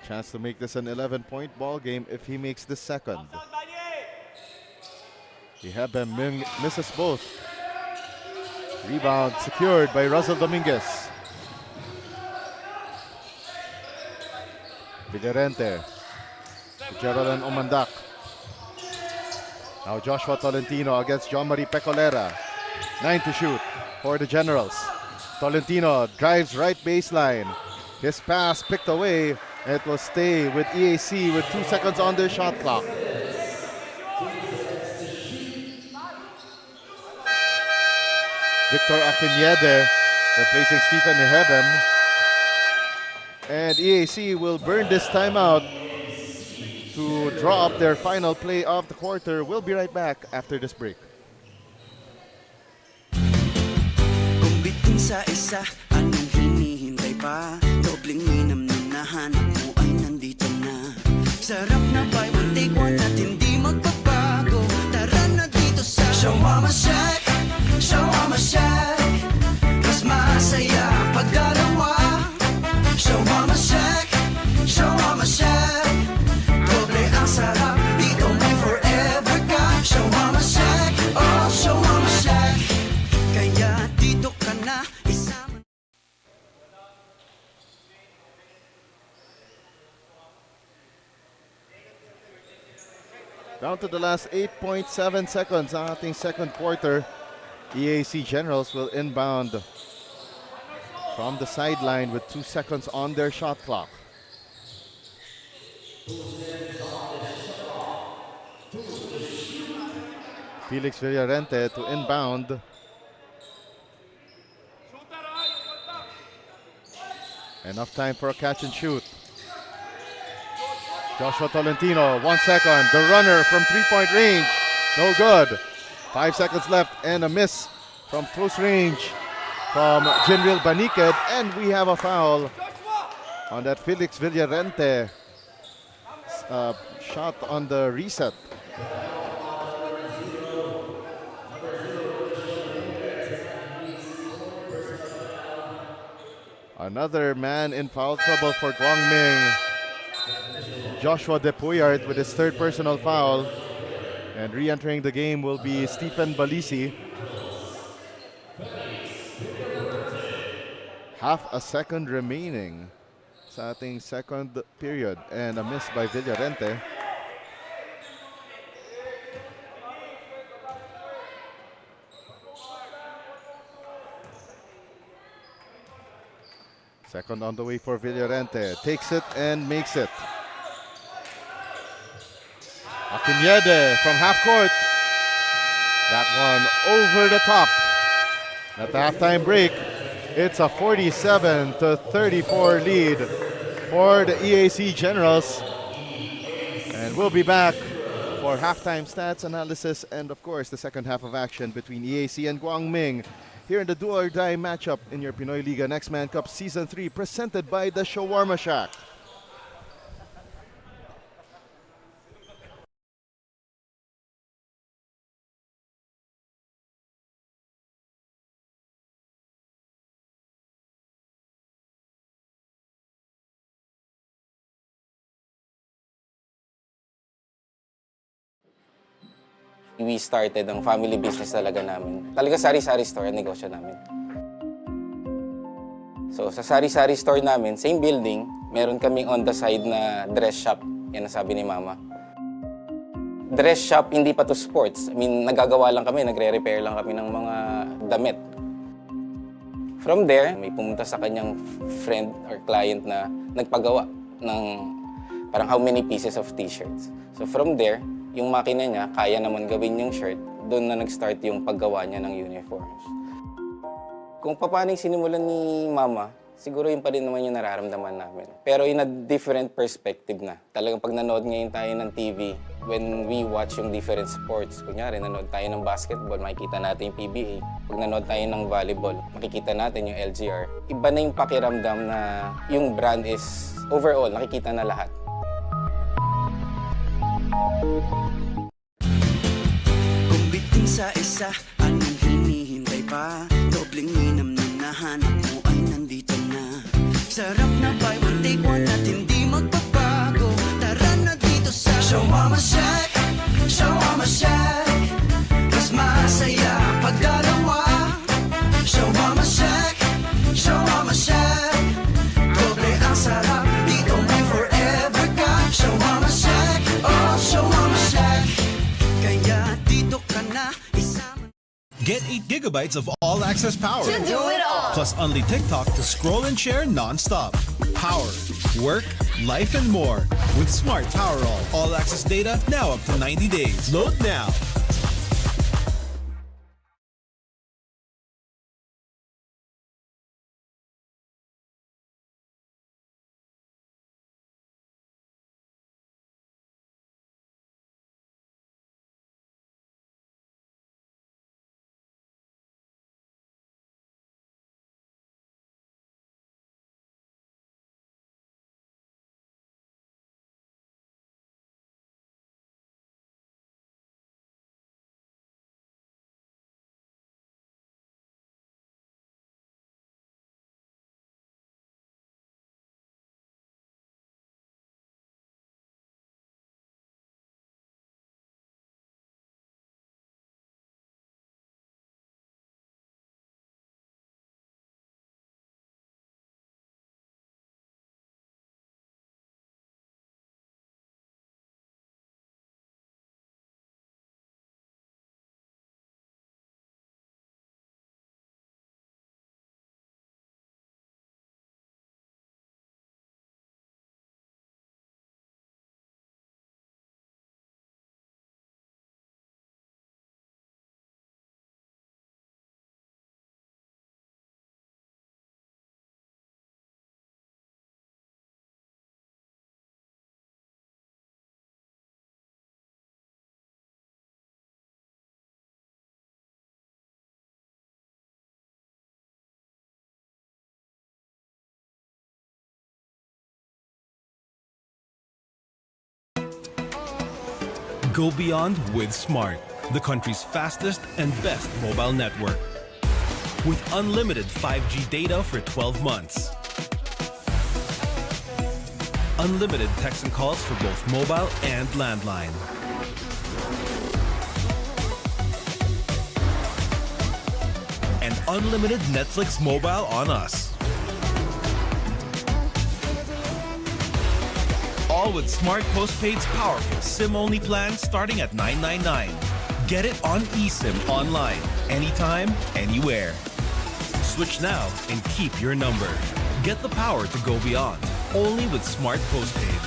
Chance to make this an 11-point ball game if he makes the second. Ihebem misses both. Rebound secured by Russell Dominguez. Villarente. Geraldine Omandak. Now Joshua Tolentino against John Marie Pecolera. 9 to shoot for the Generals. Tolentino drives right baseline. His pass picked away. It will stay with EAC with 2 seconds on their shot clock. Victor Akinede replacing Stephen Ihebem. And EAC will burn this timeout to draw up their final play of the quarter. We'll be right back after this break. Kung bitin sa isa, anong hinihintay pa? Dobleng minam nung nahanap mo ay nandito na. Sarap na buy one take one at hindi magbabago. Tara na dito sa Shawarma Shack, Shawarma Shack. Mas masaya pag dalawa. Shawarma Shack, Shawarma Shack. Doble ang sarap, dito may forever ka. Shawarma Shack, oh Shawarma Shack. Kaya dito ka na isama. Down to the last 8.7 seconds ang ating second quarter. EAC Generals will inbound from the sideline with 2 seconds on their shot clock. Felix Villarente to inbound. Enough time for a catch and shoot. Joshua Tolentino, 1 second. The runner from 3-point range. No good. 5 seconds left and a miss from close range from Jinril Baniked. And we have a foul on that Felix Villarente shot on the reset. Another man in foul trouble for Guangming. Joshua Depuyart with his 3rd personal foul. And re-entering the game will be Stephen Balisi. Half a second remaining sa ating second period. And a miss by Villarente. Second on the way for Villarente. Takes it and makes it. Akinede from half court. That one over the top. At the halftime break, it's a 47-34 lead for the EAC Generals. And we'll be back for halftime stats analysis and, of course, the second half of action between EAC and Guangming here in the do or die matchup in your Pinoyliga Next Man Cup Season 3, presented by the Shawarma Shack. We started ang family business talaga namin. Talaga sari-sari store ang negosyo namin. So sa sari-sari store namin, same building, meron kaming on the side na dress shop. Yan ang sabi ni Mama. Dress shop, hindi pa to sports. I mean, nagagawa lang kami, nagre-repair lang kami ng mga damit. From there, may pumunta sa kanyang friend or client na nagpagawa ng parang how many pieces of t-shirts. So from there, yung makina niya, kaya naman gawin yung shirt, doon na nag-start yung paggawa niya ng uniforms. Kung paano yung sinimulan ni Mama, siguro yun pa rin naman yung nararamdaman namin. Pero in a different perspective na. Talagang pag nanood ngayon tayo ng TV, when we watch yung different sports, kunyari nanood tayo ng basketball, makikita natin yung PBA. Pag nanood tayo ng volleyball, makikita natin yung LGR. Iba na yung pakiramdam na yung brand is overall, nakikita na lahat. Kung bitin sa isa, anong hinihintay pa? Dobleng minam na nahanap mo ay nandito na. Sarap na buy one take one at hindi magbabago. Tara na dito sa Shawarma Shack, Shawarma Shack. Mas masaya pag dalawa. Shawarma Shack, Shawarma Shack. Doble ang sarap, dito may forever ka. Shawarma Shack, oh Shawarma Shack. Kaya dito ka na isama. Get 8 gigabytes of all-access power. To do it all. Plus only TikTok to scroll and share non-stop. Power, work, life, and more. With Smart Power all-access data now up to 90 days. Load now. Go beyond with Smart, the country's fastest and best mobile network. With unlimited 5G data for 12 months. Unlimited text and calls for both mobile and landline. And unlimited Netflix mobile on us. All with Smart Postpaid's powerful SIM-only plan starting at $9.99. Get it on eSIM online, anytime, anywhere. Switch now and keep your number. Get the power to go beyond, only with Smart Postpaid.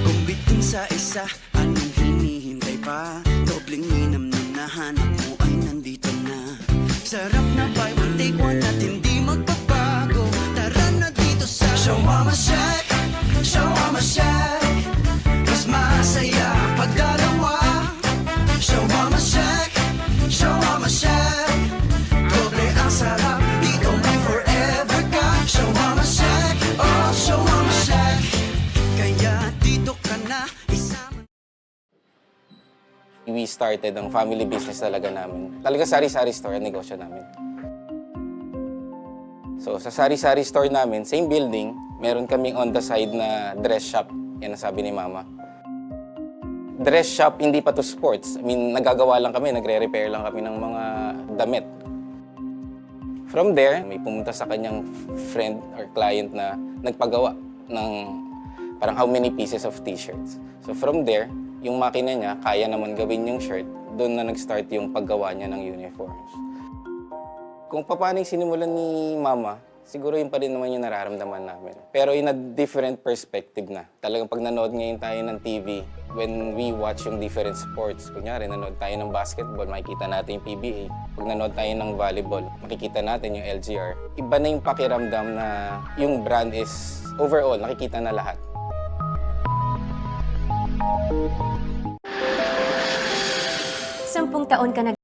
Kung bitin sa isa, anong hinihintay pa? Dobleng minam na nahanap mo ay nandito na. Sarap na buy one take one at hindi magbabago. Tara na dito sa Shawarma Shack, Shawarma Shack. Mas masaya pag dalawa. Shawarma Shack, Shawarma Shack. Doble ang sarap, dito may forever ka. Shawarma Shack, oh Shawarma Shack. Kaya dito ka na isama. nag-started ang family business talaga namin. Talaga sari-sari store ang negosyo namin. So sa sari-sari store namin, same building, meron kaming on the side na dress shop. Yan ang sabi ni Mama. Dress shop, hindi pa to sports. I mean, nagagawa lang kami, nagre-repair lang kami ng mga damit. From there, may pumunta sa kanyang friend or client na nagpagawa ng parang how many pieces of t-shirts. So from there, yung makina niya, kaya naman gawin yung shirt, doon na nag-start yung paggawa niya ng uniforms. Kung paano yung sinimulan ni Mama, siguro yun pa rin naman yung nararamdaman namin. Pero in a different perspective na. Talagang pag nanood ngayon tayo ng TV, when we watch yung different sports, kunyari nanood tayo ng basketball, makikita natin yung PBA. Pag nanood tayo ng volleyball, makikita natin yung LGR. Iba na yung pakiramdam na yung brand is overall, nakikita na lahat. Sampung taon ka na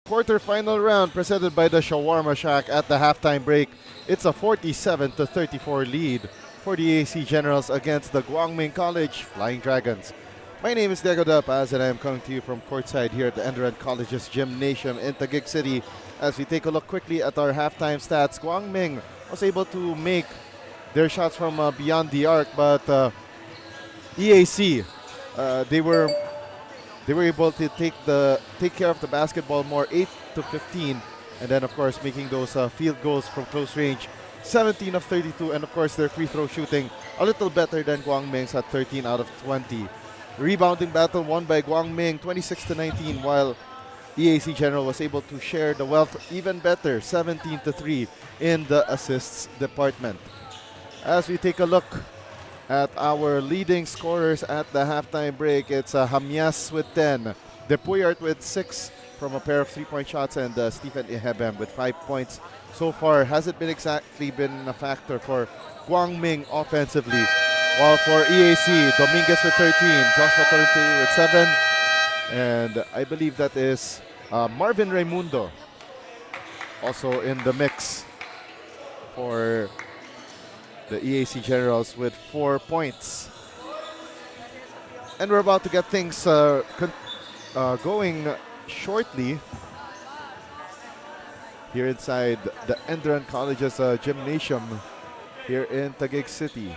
Quarterfinal round presented by the Shawarma Shack at the halftime break. It's a 47-34 lead for the AC Generals against the Guangming College Flying Dragons. My name is Diego Dapaz and I am coming to you from courtside here at the ENDERUN College's Gymnasium in Taguig City. As we take a look quickly at our halftime stats, Guangming was able to make their shots from beyond the arc, but EAC, they were able to take care of the basketball more, 8-15, and then of course making those field goals from close range, 17 of 32, and of course their free throw shooting a little better than Guangming's at 13 out of 20. Rebounding battle won by Guangming 26-19, while EAC General was able to share the wealth even better, 17-3 in the assists department. As we take a look at our leading scorers at the halftime break, it's Hamias with 10, Depuyart with 6 from a pair of three-point shots, and Stephen Ihebem with 5 points. So far, hasn't been exactly been a factor for Guangming offensively. While for EAC, Dominguez with 13, Joshua Torente with 7, and I believe that is Marvin Raimundo also in the mix for the EAC Generals with 4 points. And we're about to get things going shortly here inside the ENDERUN College's gymnasium here in Taguig City.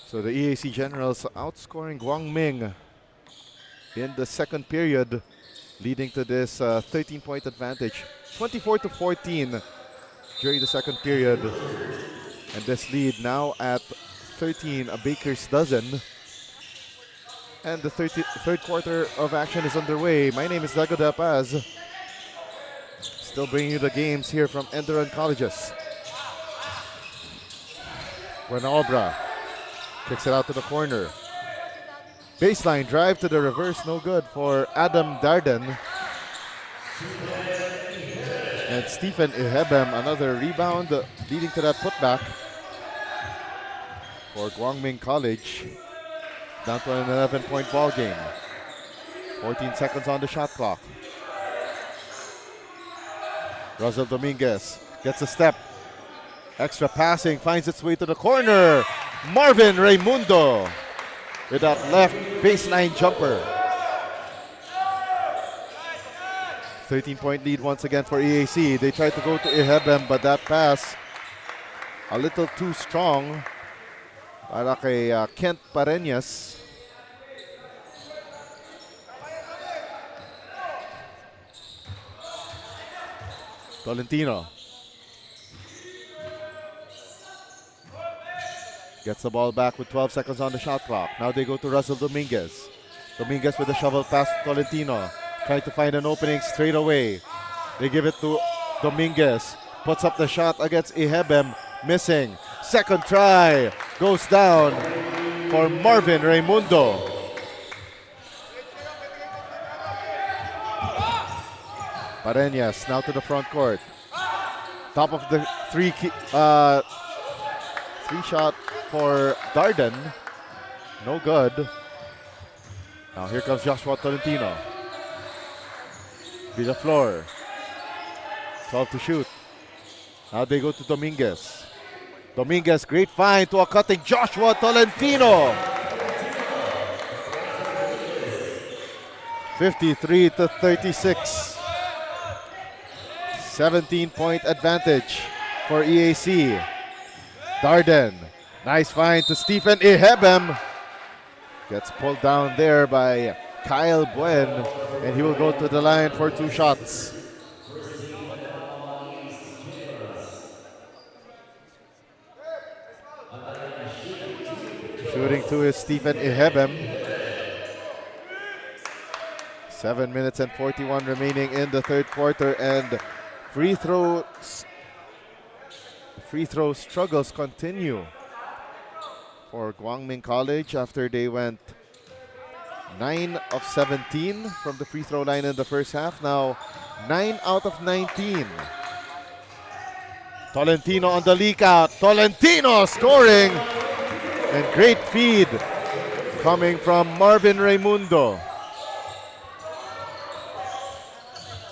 So the EAC Generals outscoring Guangming in the second period, leading to this 13-point advantage, 24-14 during the second period. And this lead now at 13, a baker's dozen. And the third quarter of action is underway. My name is Dago De Paz. Still bringing you the games here from ENDERUN Colleges. Buenaobra kicks it out to the corner. Baseline drive to the reverse, no good for Adam Darden. And Stephen Ihebem, another rebound leading to that putback for Guangming College. Down to an 11-point ball game. 14 seconds on the shot clock. Russell Dominguez gets a step. Extra passing, finds its way to the corner. Marvin Raimundo with that left baseline jumper. 13-point lead once again for EAC. They tried to go to Ihebem, but that pass a little too strong para kay Kent Pareñas. Tolentino gets the ball back with 12 seconds on the shot clock. Now they go to Russell Dominguez. Dominguez with a shovel pass to Tolentino. Trying to find an opening straight away. They give it to Dominguez. Puts up the shot against Ihebem. Missing. Second try. Goes down for Marvin Raimundo. Pareñas now to the front court. Top of the three shot for Darden. No good. Now here comes Joshua Tolentino. Be the floor. 12 to shoot. Now they go to Dominguez. Dominguez, great find to a cutting Joshua Tolentino. 53 to 36. 17-point advantage for EAC. Darden, nice find to Stephen Ihebem. Gets pulled down there by Kyle Buen, and he will go to the line for 2 shots. Shooting 2 is Stephen Ihebem. 7 minutes and 41 remaining in the third quarter, and free throw struggles continue for Guangming College after they went 9 of 17 from the free throw line in the first half. Now 9 out of 19. Tolentino on the leak out. Tolentino scoring. And great feed coming from Marvin Raimundo.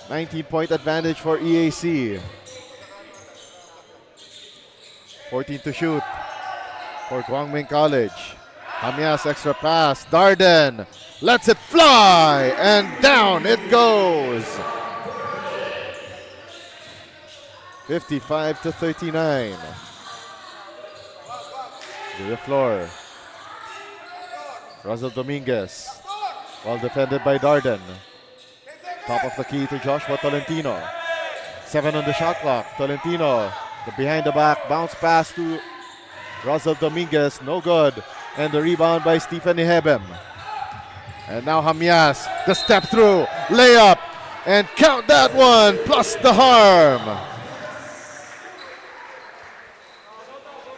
19-point advantage for EAC. 14 to shoot for Guangming College. Hamias extra pass. Darden lets it fly, and down it goes. 55 to 39. To the floor. Russell Dominguez. Well defended by Darden. Top of the key to Joshua Tolentino. 7 on the shot clock. Tolentino, the behind the back bounce pass to Russell Dominguez. No good. And the rebound by Stephen Ihebem. And now Hamias, the step through, layup, and count that one, plus the harm.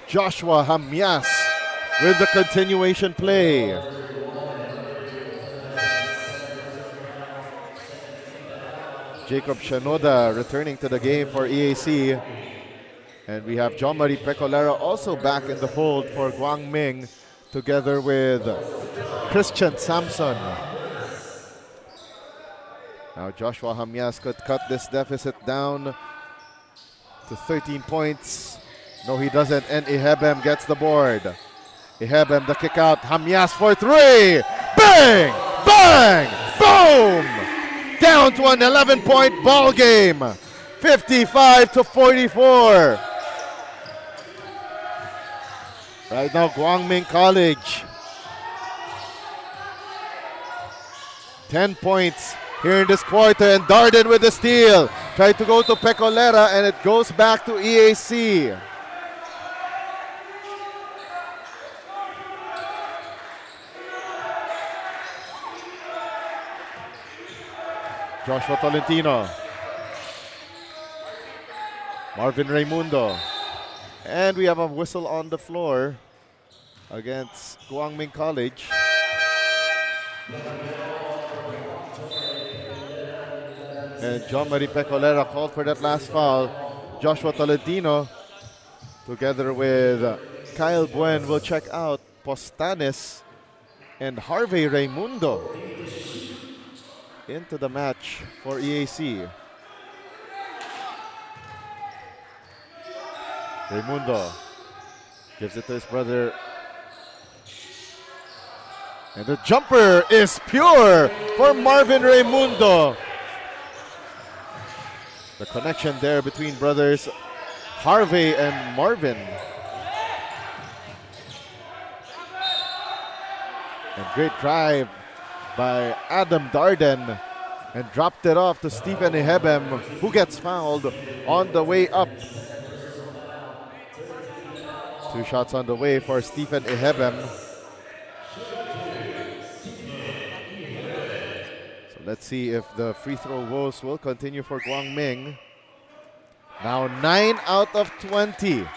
Joshua Hamias with the continuation play. Jacob Shanoda returning to the game for EAC. And we have John Marie Pecolera also back in the fold for Guangming, together with Christian Samson. Now Joshua Hamias could cut this deficit down to 13 points. No, he doesn't, and Ihebem gets the board. Ihebem, the kick out. Hamias for 3. Bang! Bang! Boom! Down to an 11-point ball game. 55 to 44. Right now, Guangming College. 10 points here in this quarter, and Darden with the steal. Tried to go to Pecolera, and it goes back to EAC. Joshua Tolentino. Marvin Raimundo. And we have a whistle on the floor against Guangming College. And John Marie Pecolera called for that last foul. Joshua Tolentino, together with Kyle Buen, will check out Postanes and Harvey Raimundo into the match for EAC. Raimundo gives it to his brother. And the jumper is pure for Marvin Raimundo. The connection there between brothers Harvey and Marvin. And great drive by Adam Darden, and dropped it off to Stephen Ihebem, who gets fouled on the way up. 2 shots on the way for Stephen Ihebem. So let's see if the free throw woes will continue for Guangming. Now 9 out of 20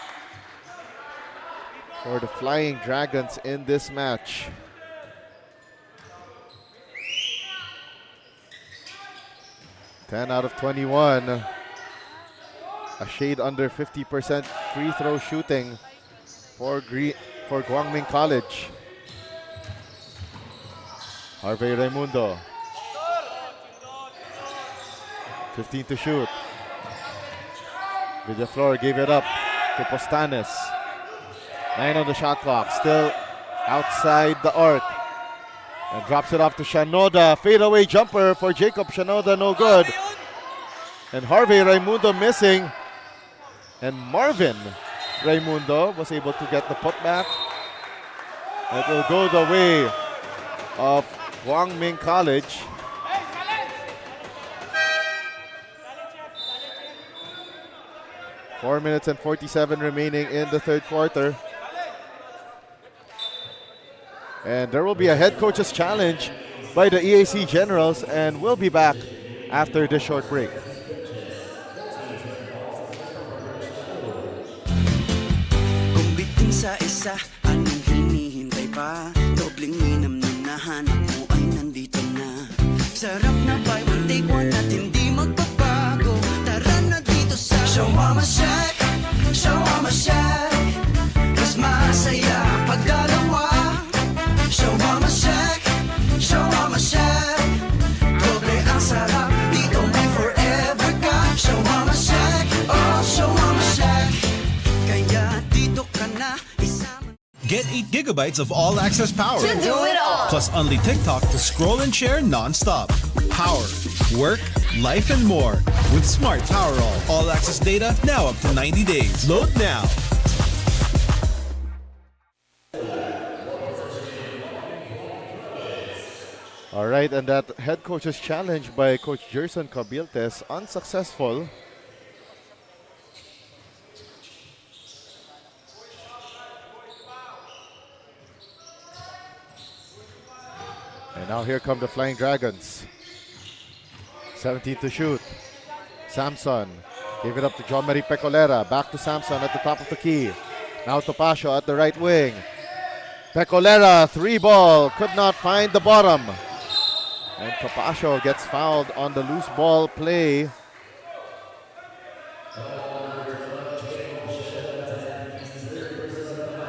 for the Flying Dragons in this match. Ten out of 21. A shade under 50% free throw shooting for Guangming College. Harvey Raimundo. 15 to shoot. Villaflor gave it up to Postanes. 9 on the shot clock. Still outside the arc. And drops it off to Shanoda. Fadeaway jumper for Jacob Shanoda, no good. And Harvey Raimundo missing. And Marvin Raimundo was able to get the putback. It will go the way of Guangming College. Four minutes and 47 remaining in the third quarter. And there will be a head coach's challenge by the EAC Generals, and we'll be back after this short break. Kung bitin sa isa, anong hinihintay pa? Dobleng minam na nahanap mo ay nandito na. Sarap na buy one take one at hindi magbabago. Tara na dito sa Shawarma Shack, Shawarma Shack. Mas masaya pag dalawa. Shawarma Shack, Shawarma Shack. Doble ang sarap, dito may forever ka. Shawarma Shack, oh Shawarma Shack. Kaya dito ka na isama. Get 8 gigabytes of all-access power. To do it all. Plus only TikTok to scroll and share non-stop. Power, work, life, and more. With Smart Power all-access data now up to 90 days. Load now. All right, and that head coach's challenge by Coach Jerson Cabiltes, unsuccessful. And now here come the Flying Dragons. 17 to shoot. Samson gave it up to John Marie Pecolera. Back to Samson at the top of the key. Now to Pasio at the right wing. Pecolera, 3-ball, could not find the bottom. And Capasio gets fouled on the loose ball play.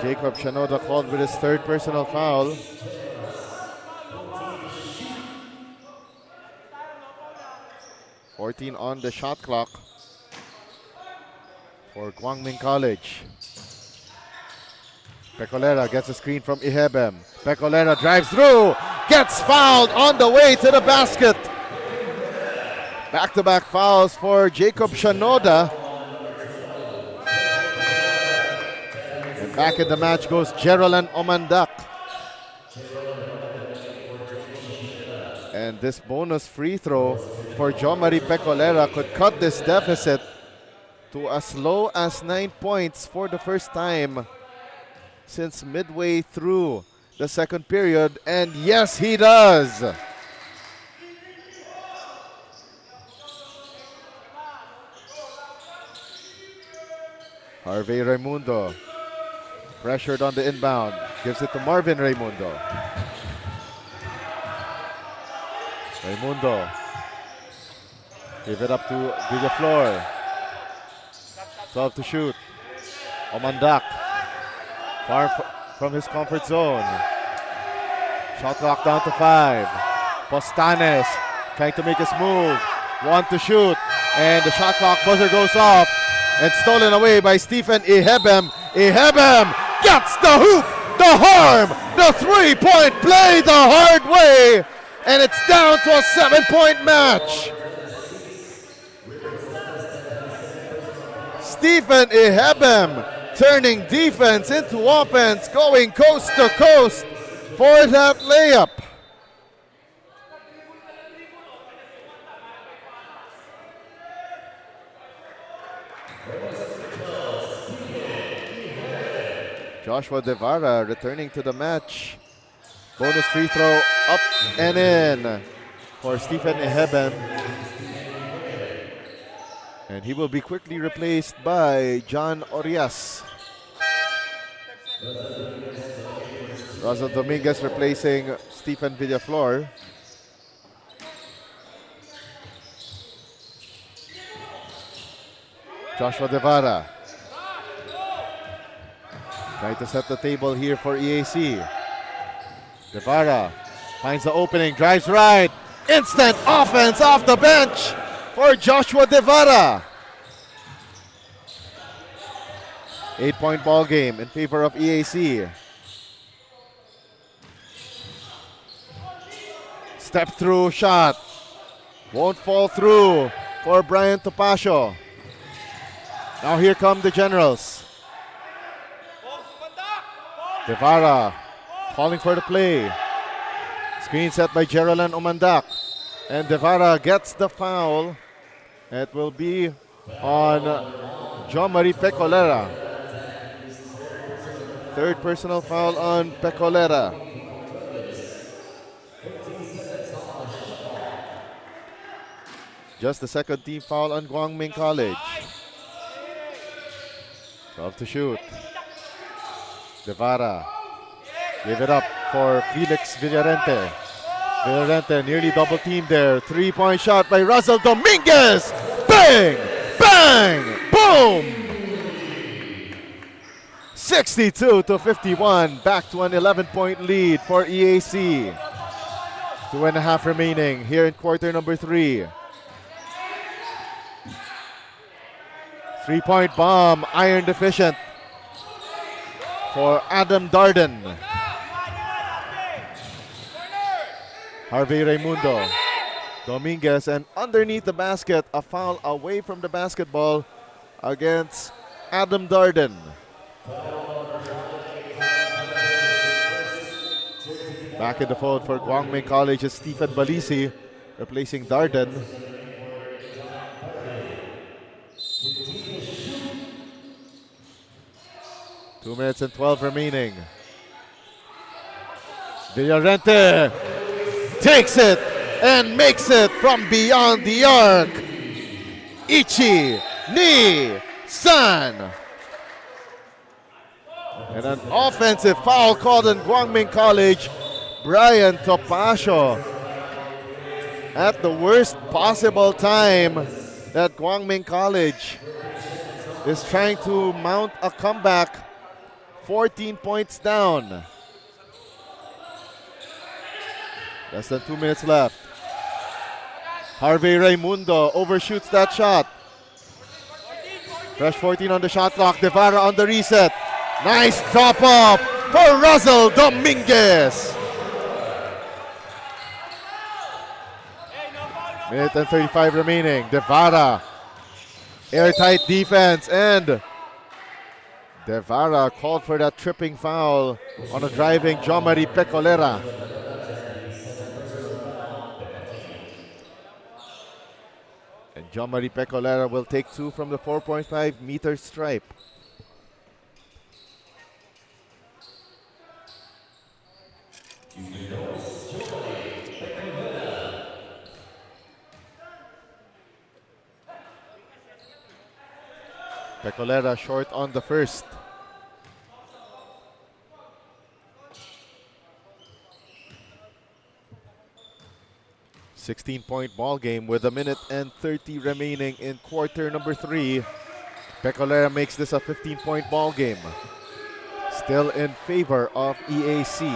Jacob Shanoda called with his third personal foul. .14 on the shot clock for Guangming College. Pecolera gets a screen from Ihebem. Pecolera drives through, gets fouled on the way to the basket. Back-to-back fouls for Jacob Shanoda. And back in the match goes Geraldine Omandak. And this bonus free throw for John Marie Pecolera could cut this deficit to as low as 9 points for the first time since midway through the second period. And yes, he does. Harvey Raimundo pressured on the inbound, gives it to Marvin Raimundo. Give it up to Villaflor. 12 to shoot. Omandak. Far from his comfort zone. Shot clock down to 5. Postanes trying to make his move. 1 to shoot. And the shot clock buzzer goes off. And stolen away by Stephen Ihebem. Ihebem gets the hoop, the harm, the three-point play the hard way. And it's down to a 7-point match. Stephen Ihebem turning defense into offense, going coast to coast for that layup. Joshua Devara returning to the match. Bonus free throw up and in for Stephen Ihebem. And he will be quickly replaced by John Orias. Russell Dominguez replacing Stephen Villaflor. Joshua Devara trying to set the table here for EAC. Devara finds the opening, drives right. Instant offense off the bench for Joshua Devara. 8-point ball game in favor of EAC. Step through shot. Won't fall through for Brian Topacio. Now here come the Generals. Devara calling for the play. Screen set by Geraldine Omandak. And Devara gets the foul. It will be on Jean-Marie Pecolera. Third personal foul on Pecolera. Just the second team foul on Guangming College. 12 to shoot. Devara. Give it up for Felix Villarente. Villarente nearly double teamed there. 3-point shot by Russell Dominguez. Bang! Bang! Boom! 62 to 51. Back to an 11-point lead for EAC. 2.5 remaining here in quarter number 3. 3-point bomb, iron deficient for Adam Darden. Harvey Raimundo. Dominguez, and underneath the basket, a foul away from the basketball against Adam Darden. Back in the fold for Guangming College is Stephen Balisi replacing Darden. Two minutes and 12 remaining. Villarente takes it and makes it from beyond the arc. Ichi Ni San. And an offensive foul called on Guangming College. Brian Topacio at the worst possible time that Guangming College is trying to mount a comeback. 14 points down. Less than 2 minutes left. Harvey Raimundo overshoots that shot. Fresh 14 on the shot clock. Devara on the reset. Nice drop off for Russell Dominguez. Minute and 35 remaining. Devara. Airtight defense, and Devara called for that tripping foul on a driving Jean-Marie Pecolera. And Jean-Marie Pecolera will take two from the 4.5 meter stripe. Pecolera short on the first. 16-point ball game with 1:30 remaining in quarter number 3. Pecolera makes this a 15-point ball game. Still in favor of EAC.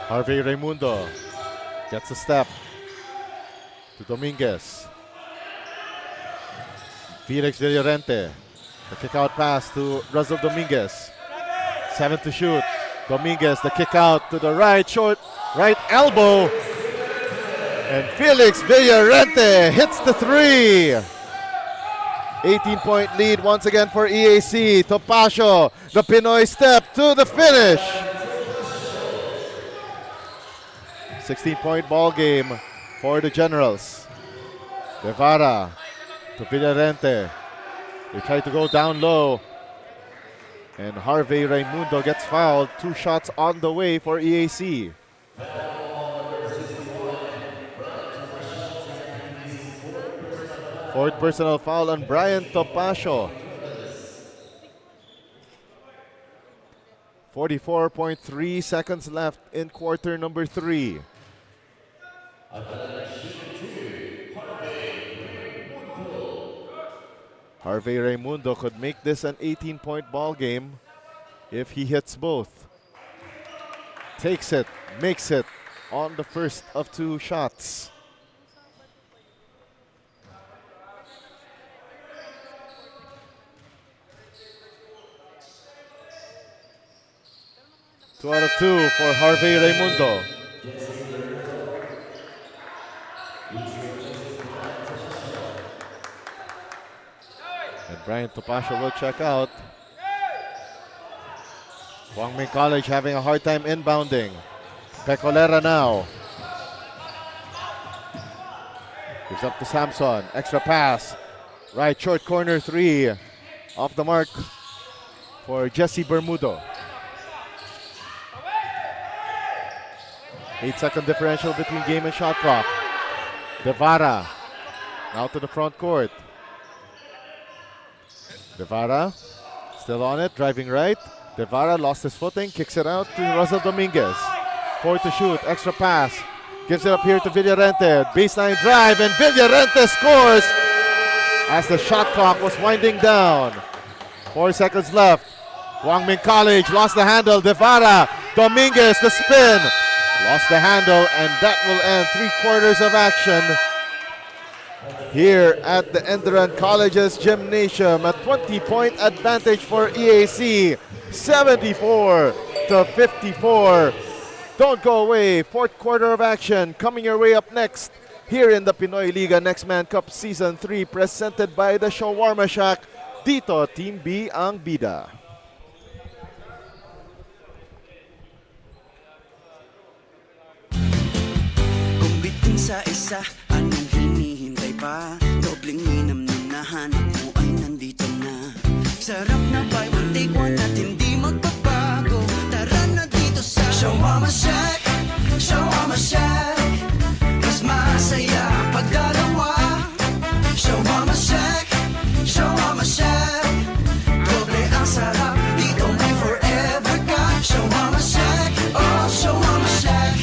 Harvey Raimundo gets a step to Dominguez. Felix Villarente. The kick out pass to Russell Dominguez. 7 to shoot. Dominguez, the kick out to the right, short, right elbow. And Felix Villarente hits the 3. 18-point lead once again for EAC. Topacio, the Pinoy step to the finish. 16-point ball game for the Generals. Guevara to Villarente. They try to go down low. And Harvey Raimundo gets fouled. 2 shots on the way for EAC. Fourth personal foul on Brian Topacio. 44.3 seconds left in quarter number 3. Harvey Raimundo could make this an 18-point ball game if he hits both. Takes it, makes it on the first of 2 shots. Two out of 2 for Harvey Raimundo. And Brian Topacio will check out. GUANG College having a hard time inbounding. Pecolera now. Gives up to Samson. Extra pass. Right short corner 3. Off the mark for Jesse Bermudo. 8-second differential between game and shot clock. Guevara now to the front court. Guevara still on it, driving right. Guevara lost his footing, kicks it out to Russell Dominguez. 4 to shoot, extra pass. Gives it up here to Villarente. Baseline drive, and Villarente scores as the shot clock was winding down. 4 seconds left. GUANG College lost the handle. Guevara, Dominguez, the spin. Lost the handle, and that will end 3/4 of action here at the ENDERUN College's Gymnasium. A 20-point advantage for EAC, 74-54. Don't go away. 4th quarter of action coming your way up next here in the Pinoyliga Next Man Cup Season 3, presented by the Shawarma Shack. Dito, Team B ang bida. Sa isa, anong hinihintay pa? Dobleng minam nung nahanap mo ay nandito na. Sarap na buy one take one at hindi magbabago. Tara na dito sa Shawarma Shack, Shawarma Shack. Mas masaya pag dalawa. Shawarma Shack, Shawarma Shack. Doble ang sarap, dito may forever ka. Shawarma Shack, oh Shawarma Shack.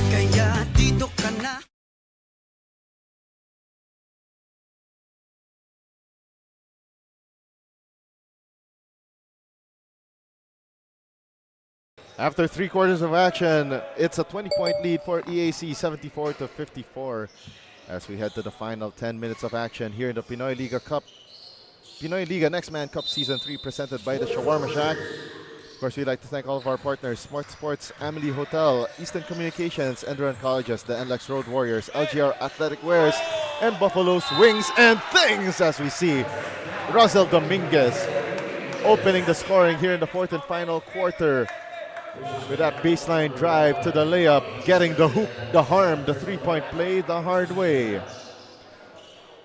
Kaya dito ka na. After 3/4 of action, it's a 20-point lead for EAC, 74-54, as we head to the final 10 minutes of action here in the Pinoyliga Next Man Cup Season 3, presented by the Shawarma Shack. Of course, we'd like to thank all of our partners: Smart Sports, Amelie Hotel, Eastern Communications, ENDERUN Colleges, the NLEX Road Warriors, LGR Athletic Wears, and Buffalo's Wings and Things, as we see Russell Dominguez opening the scoring here in the 4th and final quarter. With that baseline drive to the layup, getting the hoop, the harm, the 3-point play the hard way.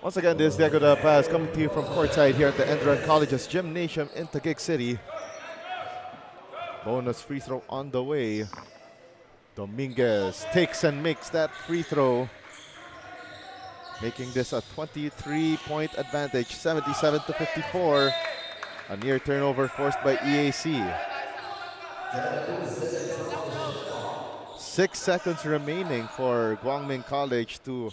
Once again, this is Diego De Paz coming to you from courtside here at the ENDERUN College's Gymnasium in Taguig City. Bonus free throw on the way. Dominguez takes and makes that free throw, making this a 23-point advantage, 77-54. A near turnover forced by EAC. 6 seconds remaining for Guangming College to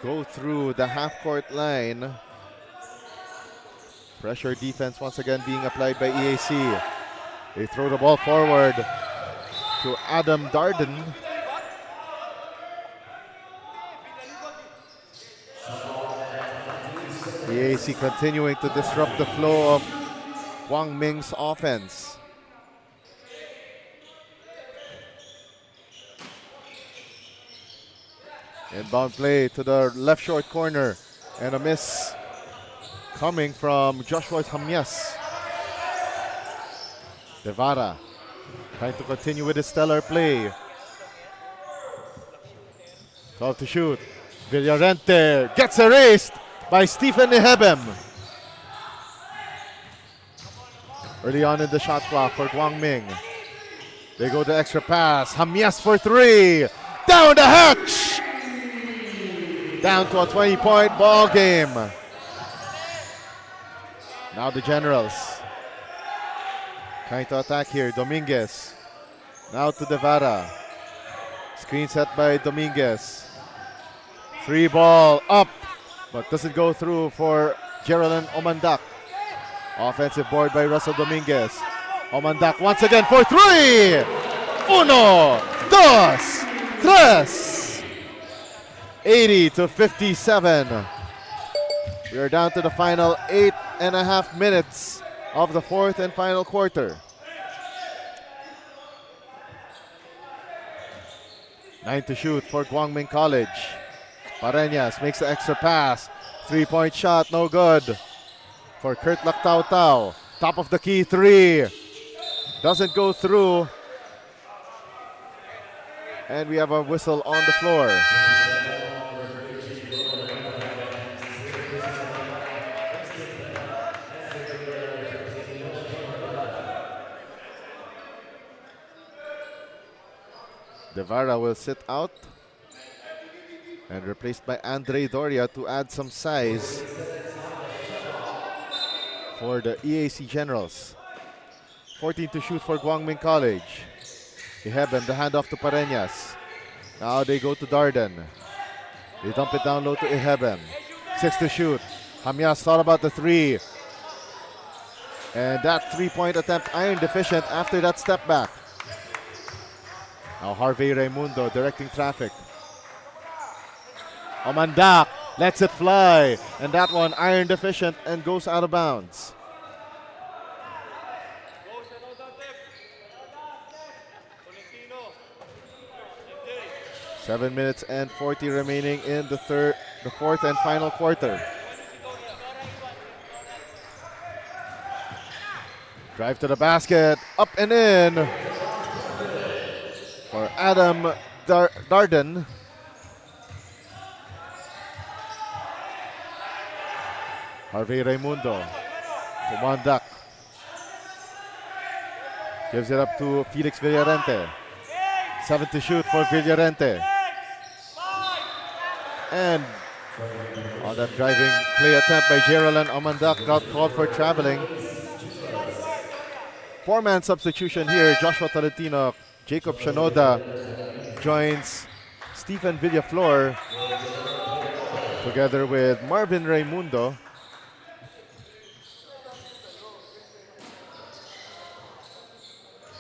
go through the half-court line. Pressure defense once again being applied by EAC. They throw the ball forward to Adam Darden. EAC continuing to disrupt the flow of Guangming's offense. Inbound play to the left short corner, and a miss coming from Joshua Hamyas. Devara trying to continue with his stellar play. 12 to shoot. Villarente gets erased by Stephen Ihebem. Early on in the shot clock for Guangming. They go to extra pass. Hamyas for three. Down the hatch. Down to a 20-point ball game. Now the Generals trying to attack here. Dominguez. Now to Devara. Screen set by Dominguez. Three ball up, but doesn't go through for Geraldine Omandak. Offensive board by Russell Dominguez. Omandak once again for three. Uno, dos, tres. 80 to 57. We are down to the final 8.5 minutes of the fourth and final quarter. 9 to shoot for Guangming College. Pareñas makes the extra pass. 3-point shot, no good for Kurt Lactautau. Top of the key three. Doesn't go through. And we have a whistle on the floor. Devara will sit out and replaced by Andre Doria to add some size for the EAC Generals. 14 to shoot for Guangming College. Ihebem, the handoff to Pareñas. Now they go to Darden. They dump it down low to Ihebem. 6 to shoot. Hamyas thought about the three. And that three-point attempt iron deficient after that step back. Now Harvey Raimundo directing traffic. Omandak lets it fly. And that one iron deficient and goes out of bounds. Seven minutes and 40 remaining in the fourth and final quarter. Drive to the basket, up and in for Adam Darden. Harvey Raimundo to Mandak. Gives it up to Felix Villarente. 7 to shoot for Villarente. And on that driving play attempt by Geraldine Omandak, got called for traveling. Four-man substitution here. Joshua Tolentino, Jacob Shanoda joins Stephen Villaflor together with Marvin Raimundo.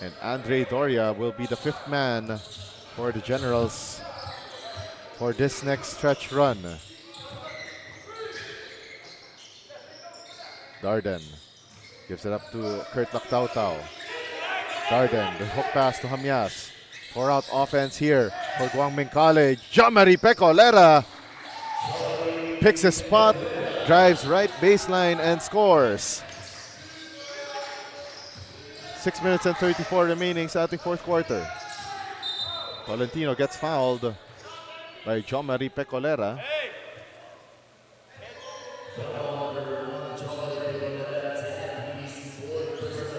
And Andre Doria will be the fifth man for the Generals for this next stretch run. Darden gives it up to Kurt Lactautau. Darden, the hook pass to Hamyas. 4-out offense here for Guangming College. Jean-Marie Pecolera picks his spot, drives right baseline and scores. 6 minutes and 34 remaining sa ating fourth quarter. Tolentino gets fouled by Jean-Marie Pecolera.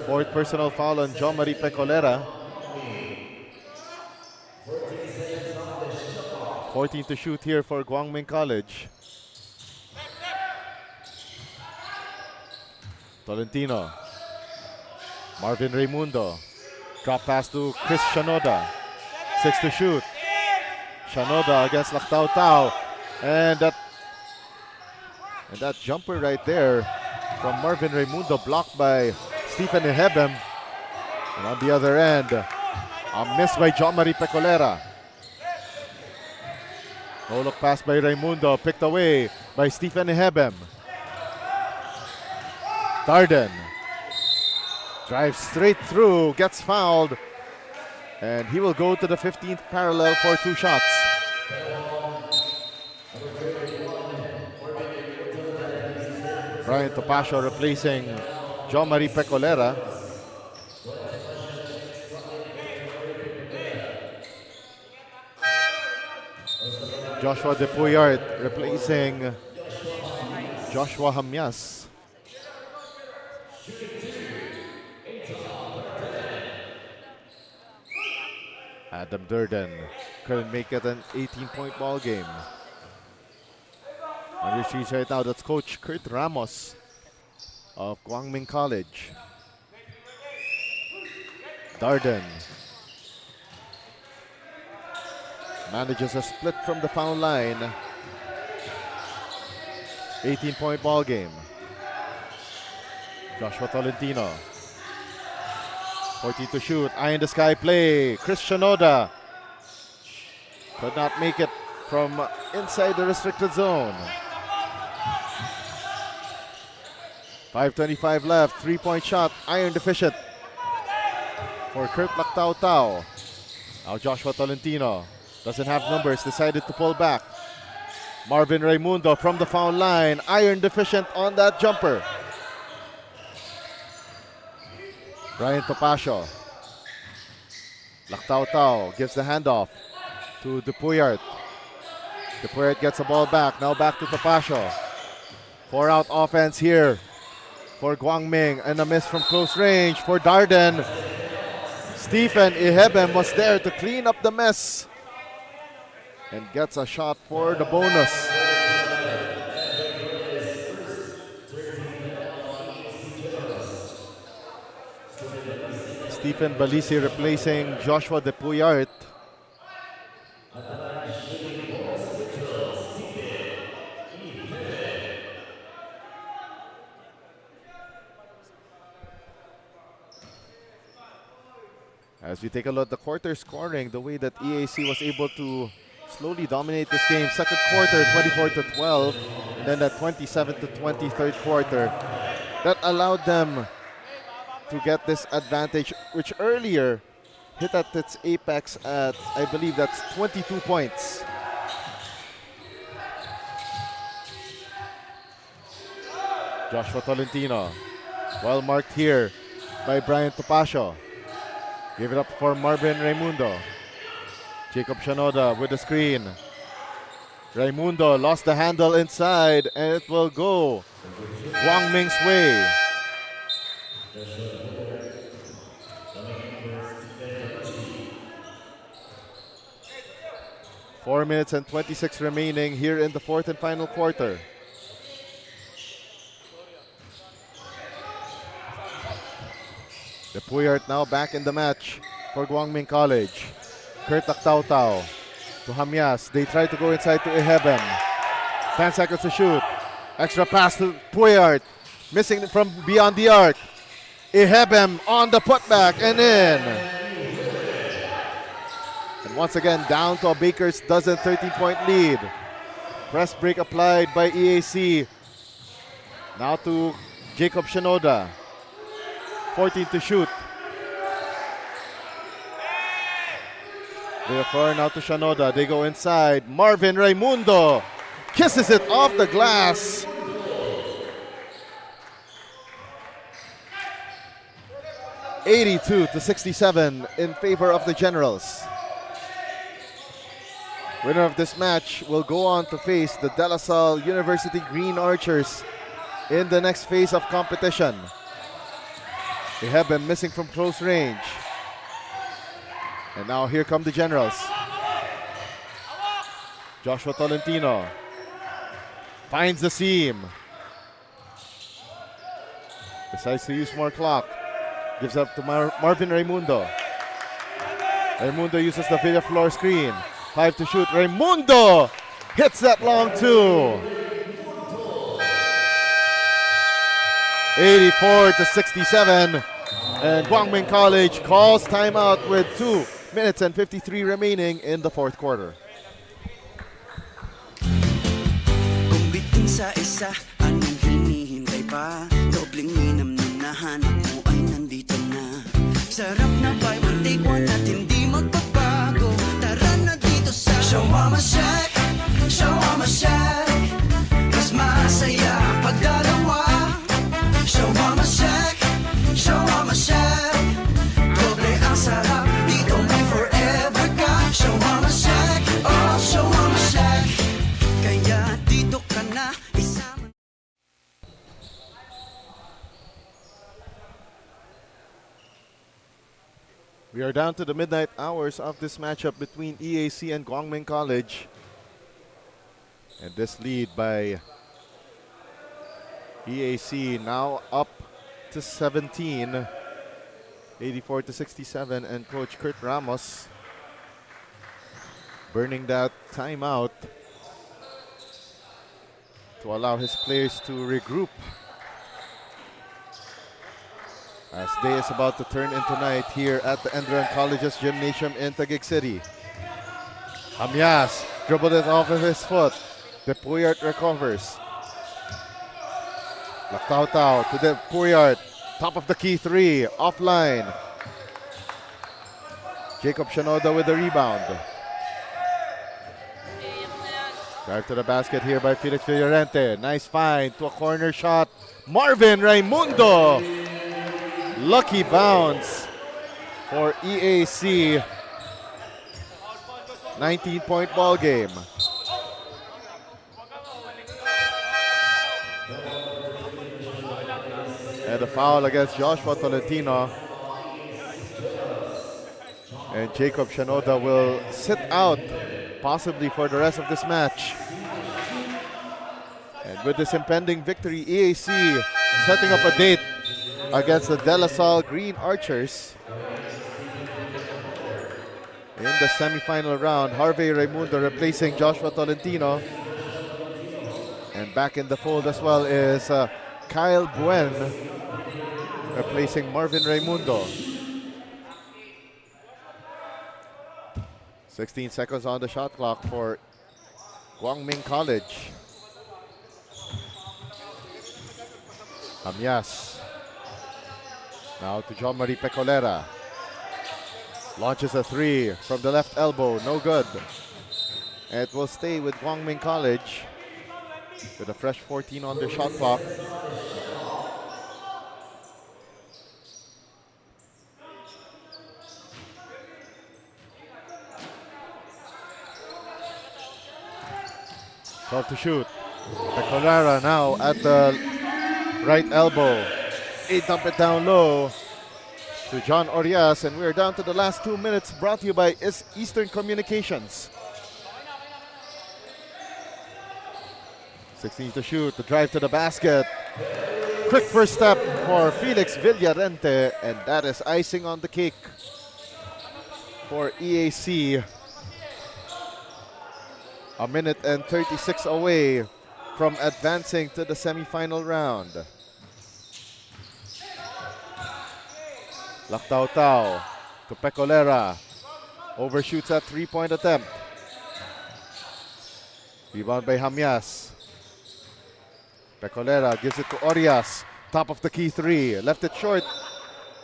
Fourth personal foul on Jean-Marie Pecolera. 14 to shoot here for Guangming College. Tolentino. Marvin Raimundo. Drop pass to Chris Shanoda. 6 to shoot. Shanoda against Lactao Tao. And that jumper right there from Marvin Raimundo blocked by Stephen Ihebem. And on the other end, a miss by John Marie Pecolera. No look pass by Raimundo, picked away by Stephen Ihebem. Darden drives straight through, gets fouled, and he will go to the 15th parallel for 2 shots. Brian Topacio replacing John Marie Pecolera. Joshua De Puyart replacing Joshua Hamyas. Adam Durden couldn't make it an 18-point ball game. On your streets right now, that's Coach Kurt Ramos of Guangming College. Darden manages a split from the foul line. 18-point ball game. Joshua Tolentino. 14 to shoot. Eye in the sky play. Chris Shanoda could not make it from inside the restricted zone. 5:25 left. 3-point shot. Iron deficient for Kurt Lactao Tao. Now Joshua Tolentino doesn't have numbers. Decided to pull back. Marvin Raimundo from the foul line. Iron deficient on that jumper. Brian Topacio. Lactao Tao gives the handoff to De Puyart. De Puyart gets the ball back. Now back to Topacio. 4-out offense here for Guangming, and a miss from close range for Darden. Stephen Ihebem was there to clean up the mess and gets a shot for the bonus. Stephen Balisi replacing Joshua De Puyart. As we take a look at the quarter scoring, the way that EAC was able to slowly dominate this game. Second quarter, 24-12, and then that 27-20 third quarter. That allowed them to get this advantage, which earlier hit at its apex at, I believe that's 22 points. Joshua Tolentino, well marked here by Brian Topacio. Give it up for Marvin Raimundo. Jacob Shanoda with the screen. Raimundo lost the handle inside, and it will go Guangming's way. Four minutes and 26 remaining here in the fourth and final quarter. De Puyart now back in the match for Guangming College. Kurt Lactao Tao to Hamyas. They try to go inside to Ihebem. 10 seconds to shoot. Extra pass to Puyart. Missing from beyond the arc. Ihebem on the putback and in. And once again down to a baker's dozen 13-point lead. Press break applied by EAC. Now to Jacob Shanoda. 14 to shoot. They are now to Shanoda. They go inside. Marvin Raimundo kisses it off the glass. (82-67) in favor of the Generals. Winner of this match will go on to face the De La Salle University Green Archers in the next phase of competition. They have been missing from close range. And now here come the Generals. Joshua Tolentino finds the seam. Decides to use more clock. Gives up to Marvin Raimundo. Raimundo uses the video floor screen. 5 to shoot. Raimundo hits that long two. 84 to 67. And Guangming College calls timeout with 2 minutes and 53 remaining in the fourth quarter. Kung bitin sa isa, anong hinihintay pa? Dobling minam nung nahanap mo ay nandito na. Sarap na buy one take one at hindi magbabago. Tara na dito sa Shawarma Shack, Shawarma Shack. Mas masaya ang pagdalawa. Shawarma Shack, Shawarma Shack. Doble ang sarap, dito may forever ka. Shawarma Shack, oh Shawarma Shack. Kaya dito ka na isama. We are down to the midnight hours of this matchup between EAC and Guangming College. And this lead by EAC now up to 17, 84 to 67, and Coach Kurt Ramos burning that timeout to allow his players to regroup as day is about to turn into night here at the ENDERUN College's Gymnasium in Taguig City. Hamyas dribbled it off of his foot. De Puyart recovers. Lactautau to De Puyart. Top of the key three. Offline. Jacob Shinoda with the rebound. Drive to the basket here by Felix Villorente. Nice find to a corner shot. Marvin Raimundo. Lucky bounce for EAC. 19-point ball game. And a foul against Joshua Tolentino. And Jacob Shinoda will sit out possibly for the rest of this match. And with this impending victory, EAC setting up a date against the De La Salle Green Archers in the semifinal round. Harvey Raimundo replacing Joshua Tolentino. And back in the fold as well is Kyle Buen replacing Marvin Raimundo. 16 seconds on the shot clock for Guangming College. Hamyas. Now to John Marie Pecolera. Launches a three from the left elbow, no good. And it will stay with Guangming College with a fresh 14 on the shot clock. Tough to shoot. Pecolera now at the right elbow. Dump it down low to John Orias, and we're down to the last 2 minutes, brought to you by Eastern Communications. 16 to shoot, the drive to the basket. Quick first step for Felix Villarente, and that is icing on the cake for EAC. A minute and 36 away from advancing to the semifinal round. Lactautau to Pecolera. Overshoots that three-point attempt. Rebound by Hamyas. Pecolera gives it to Orias. Top of the key three. Left it short.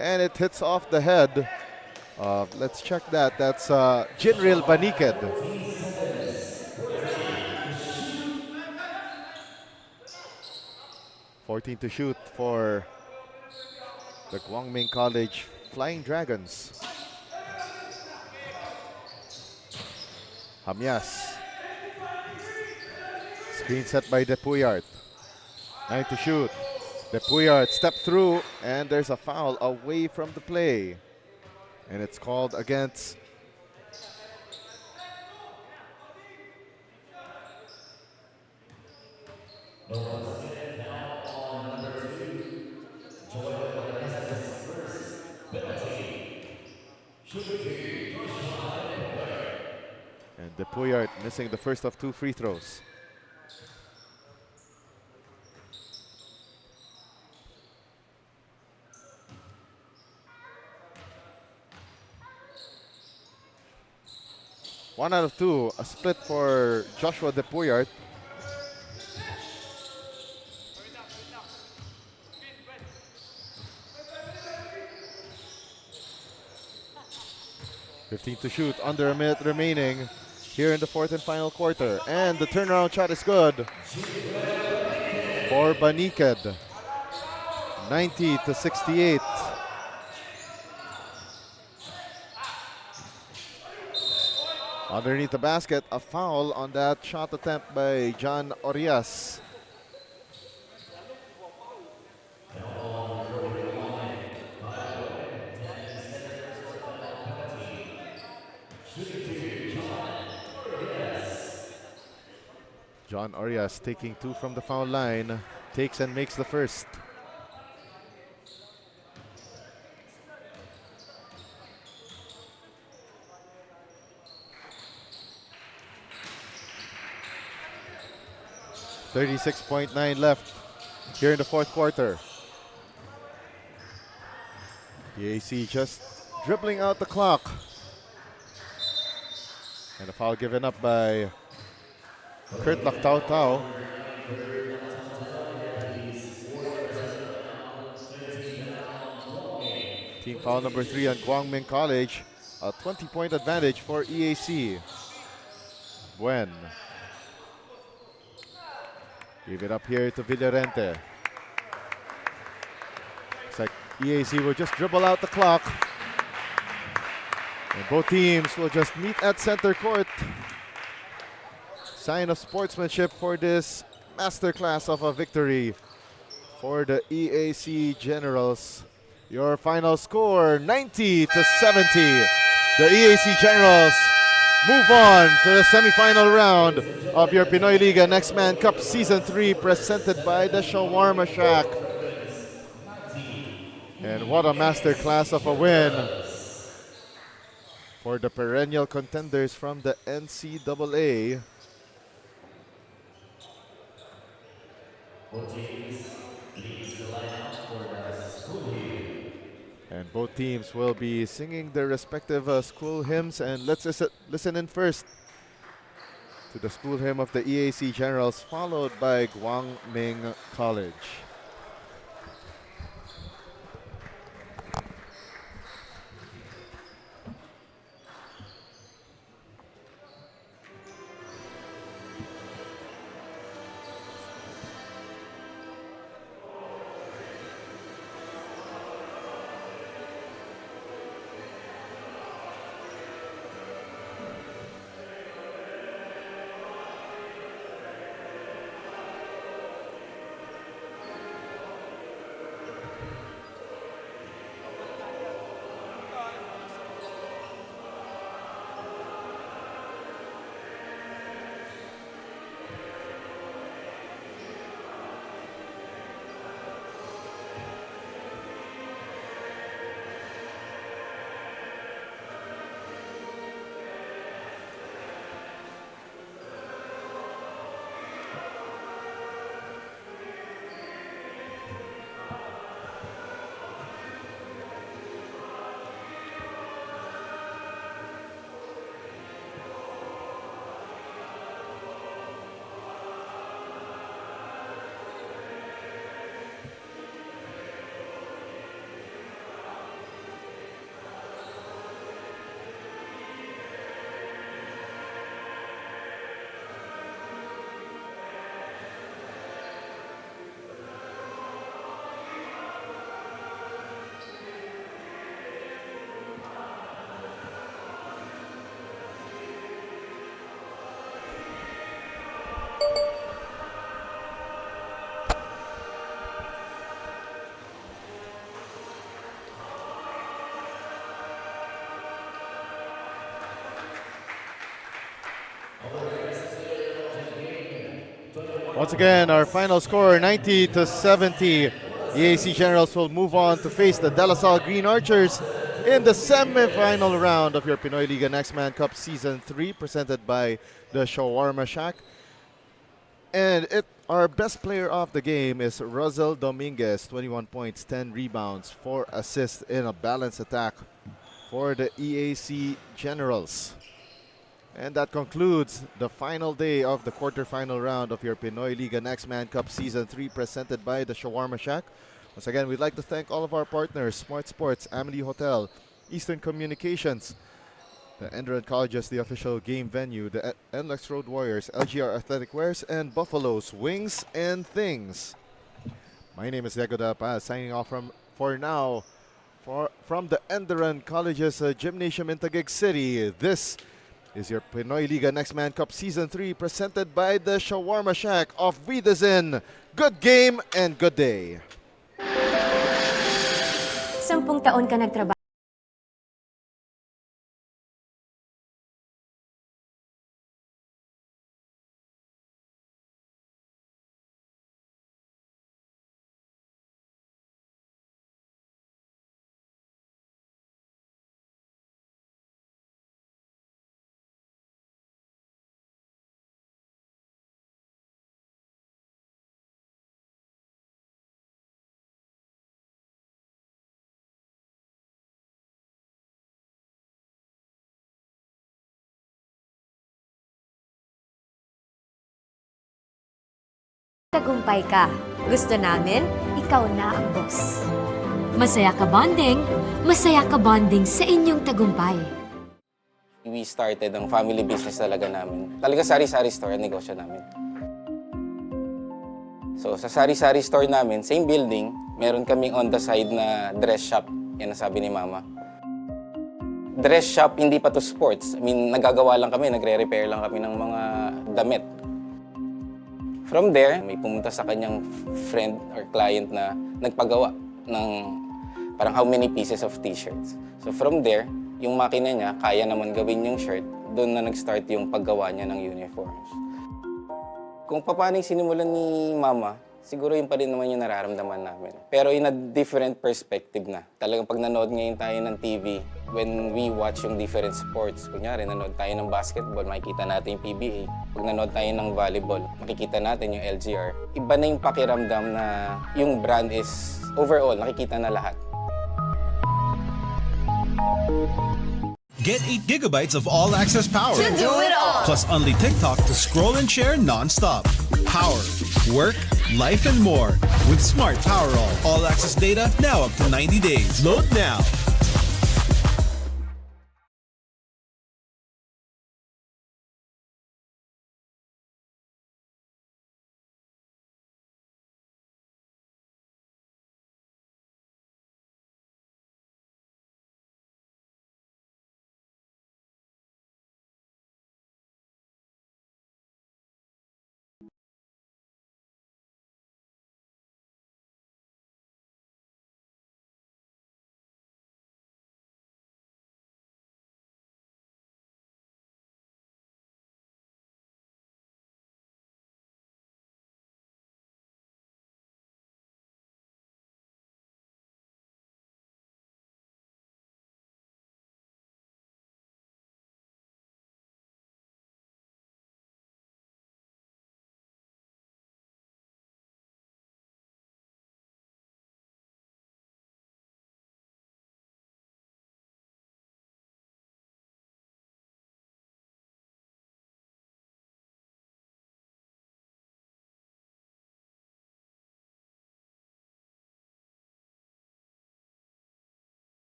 And it hits off the head. Let's check that. That's Jinril Baniked. 14 to shoot for the Guangming College Flying Dragons. Hamyas. Screen set by De Puyart. 9 to shoot. De Puyart step through, and there's a foul away from the play. And it's called against And De Puyart missing the first of 2 free throws. One out of 2, a split for Joshua De Puyart. .15 to shoot, under a minute remaining here in the 4th and final quarter. And the turnaround shot is good for Baniked. 90-68. Underneath the basket, a foul on that shot attempt by John Orias. John Orias taking 2 from the foul line, takes and makes the first. .9 left here in the 4th quarter. The AC just dribbling out the clock. And a foul given up by Kurt Lactau-Tau. Team foul number 3 on GUANG College. A 20-point advantage for EAC. Buen. Give it up here to Villarente. It's like EAC will just dribble out the clock. And both teams will just meet at center court. Sign of sportsmanship for this masterclass of a victory for the EAC Generals. Your final score, 90-70. The EAC Generals move on to the semifinal round of your Pinoyliga Next Man Cup Season 3, presented by the Shawarma Shack. And what a masterclass of a win for the perennial contenders from the NCAA. And both teams will be singing their respective school hymns. And let's listen in first to the school hymn of the EAC Generals, followed by GUANG College. Once again, our final score, 90-70. EAC Generals will move on to face the De La Salle Green Archers in the semi-final round of your Pinoyliga Next Man Cup Season 3 presented by the Shawarma Shack. And our best player of the game is Rosel Dominguez, 21 points, 10 rebounds, 4 assists in a balanced attack for the EAC Generals. And that concludes the final day of the quarterfinal round of your Pinoyliga Next Man Cup Season 3 presented by the Shawarma Shack. Once again, we'd like to thank all of our partners, Smart Sports, Amelie Hotel, Eastern Communications, the ENDERUN Colleges, the official game venue, the NLEX Road Warriors, LGR Athletic Wears, and Buffalo's Wings and Things. My name is Diego Dapa, signing off from the ENDERUN Colleges Gymnasium in Taguig City. This is your Pinoyliga Next Man Cup Season 3 presented by the Shawarma Shack of Wiedersehen. Good game and good day. 10 taon ka nagtrabaho. Tagumpay ka. Gusto namin, ikaw na ang boss. Masaya ka bonding sa inyong tagumpay. We started ang family business talaga namin. Talaga sari-sari store ang negosyo namin. So sa sari-sari store namin, same building, meron kaming on the side na dress shop. Yan ang sabi ni Mama. Dress shop, hindi pa to sports. I mean, nagagawa lang kami, nagre-repair lang kami ng mga damit. From there, may pumunta sa kanyang friend or client na nagpagawa ng parang how many pieces of t-shirts. So from there, yung makina niya, kaya naman gawin yung shirt, doon na nag-start yung paggawa niya ng uniforms. Kung paano yung sinimulan ni Mama, siguro yun pa rin naman yung nararamdaman namin. Pero in a different perspective na. Talagang pag nanood ngayon tayo ng TV, when we watch yung different sports, kunyari nanood tayo ng basketball, makikita natin yung PBA. Pag nanood tayo ng volleyball, makikita natin yung LGR. Iba na yung pakiramdam na yung brand is overall, nakikita na lahat. Get 8 gigabytes of all-access power. To do it all! Plus only TikTok to scroll and share non-stop. Power, work, life, and more. With Smart Power All access data now up to 90 days. Load now.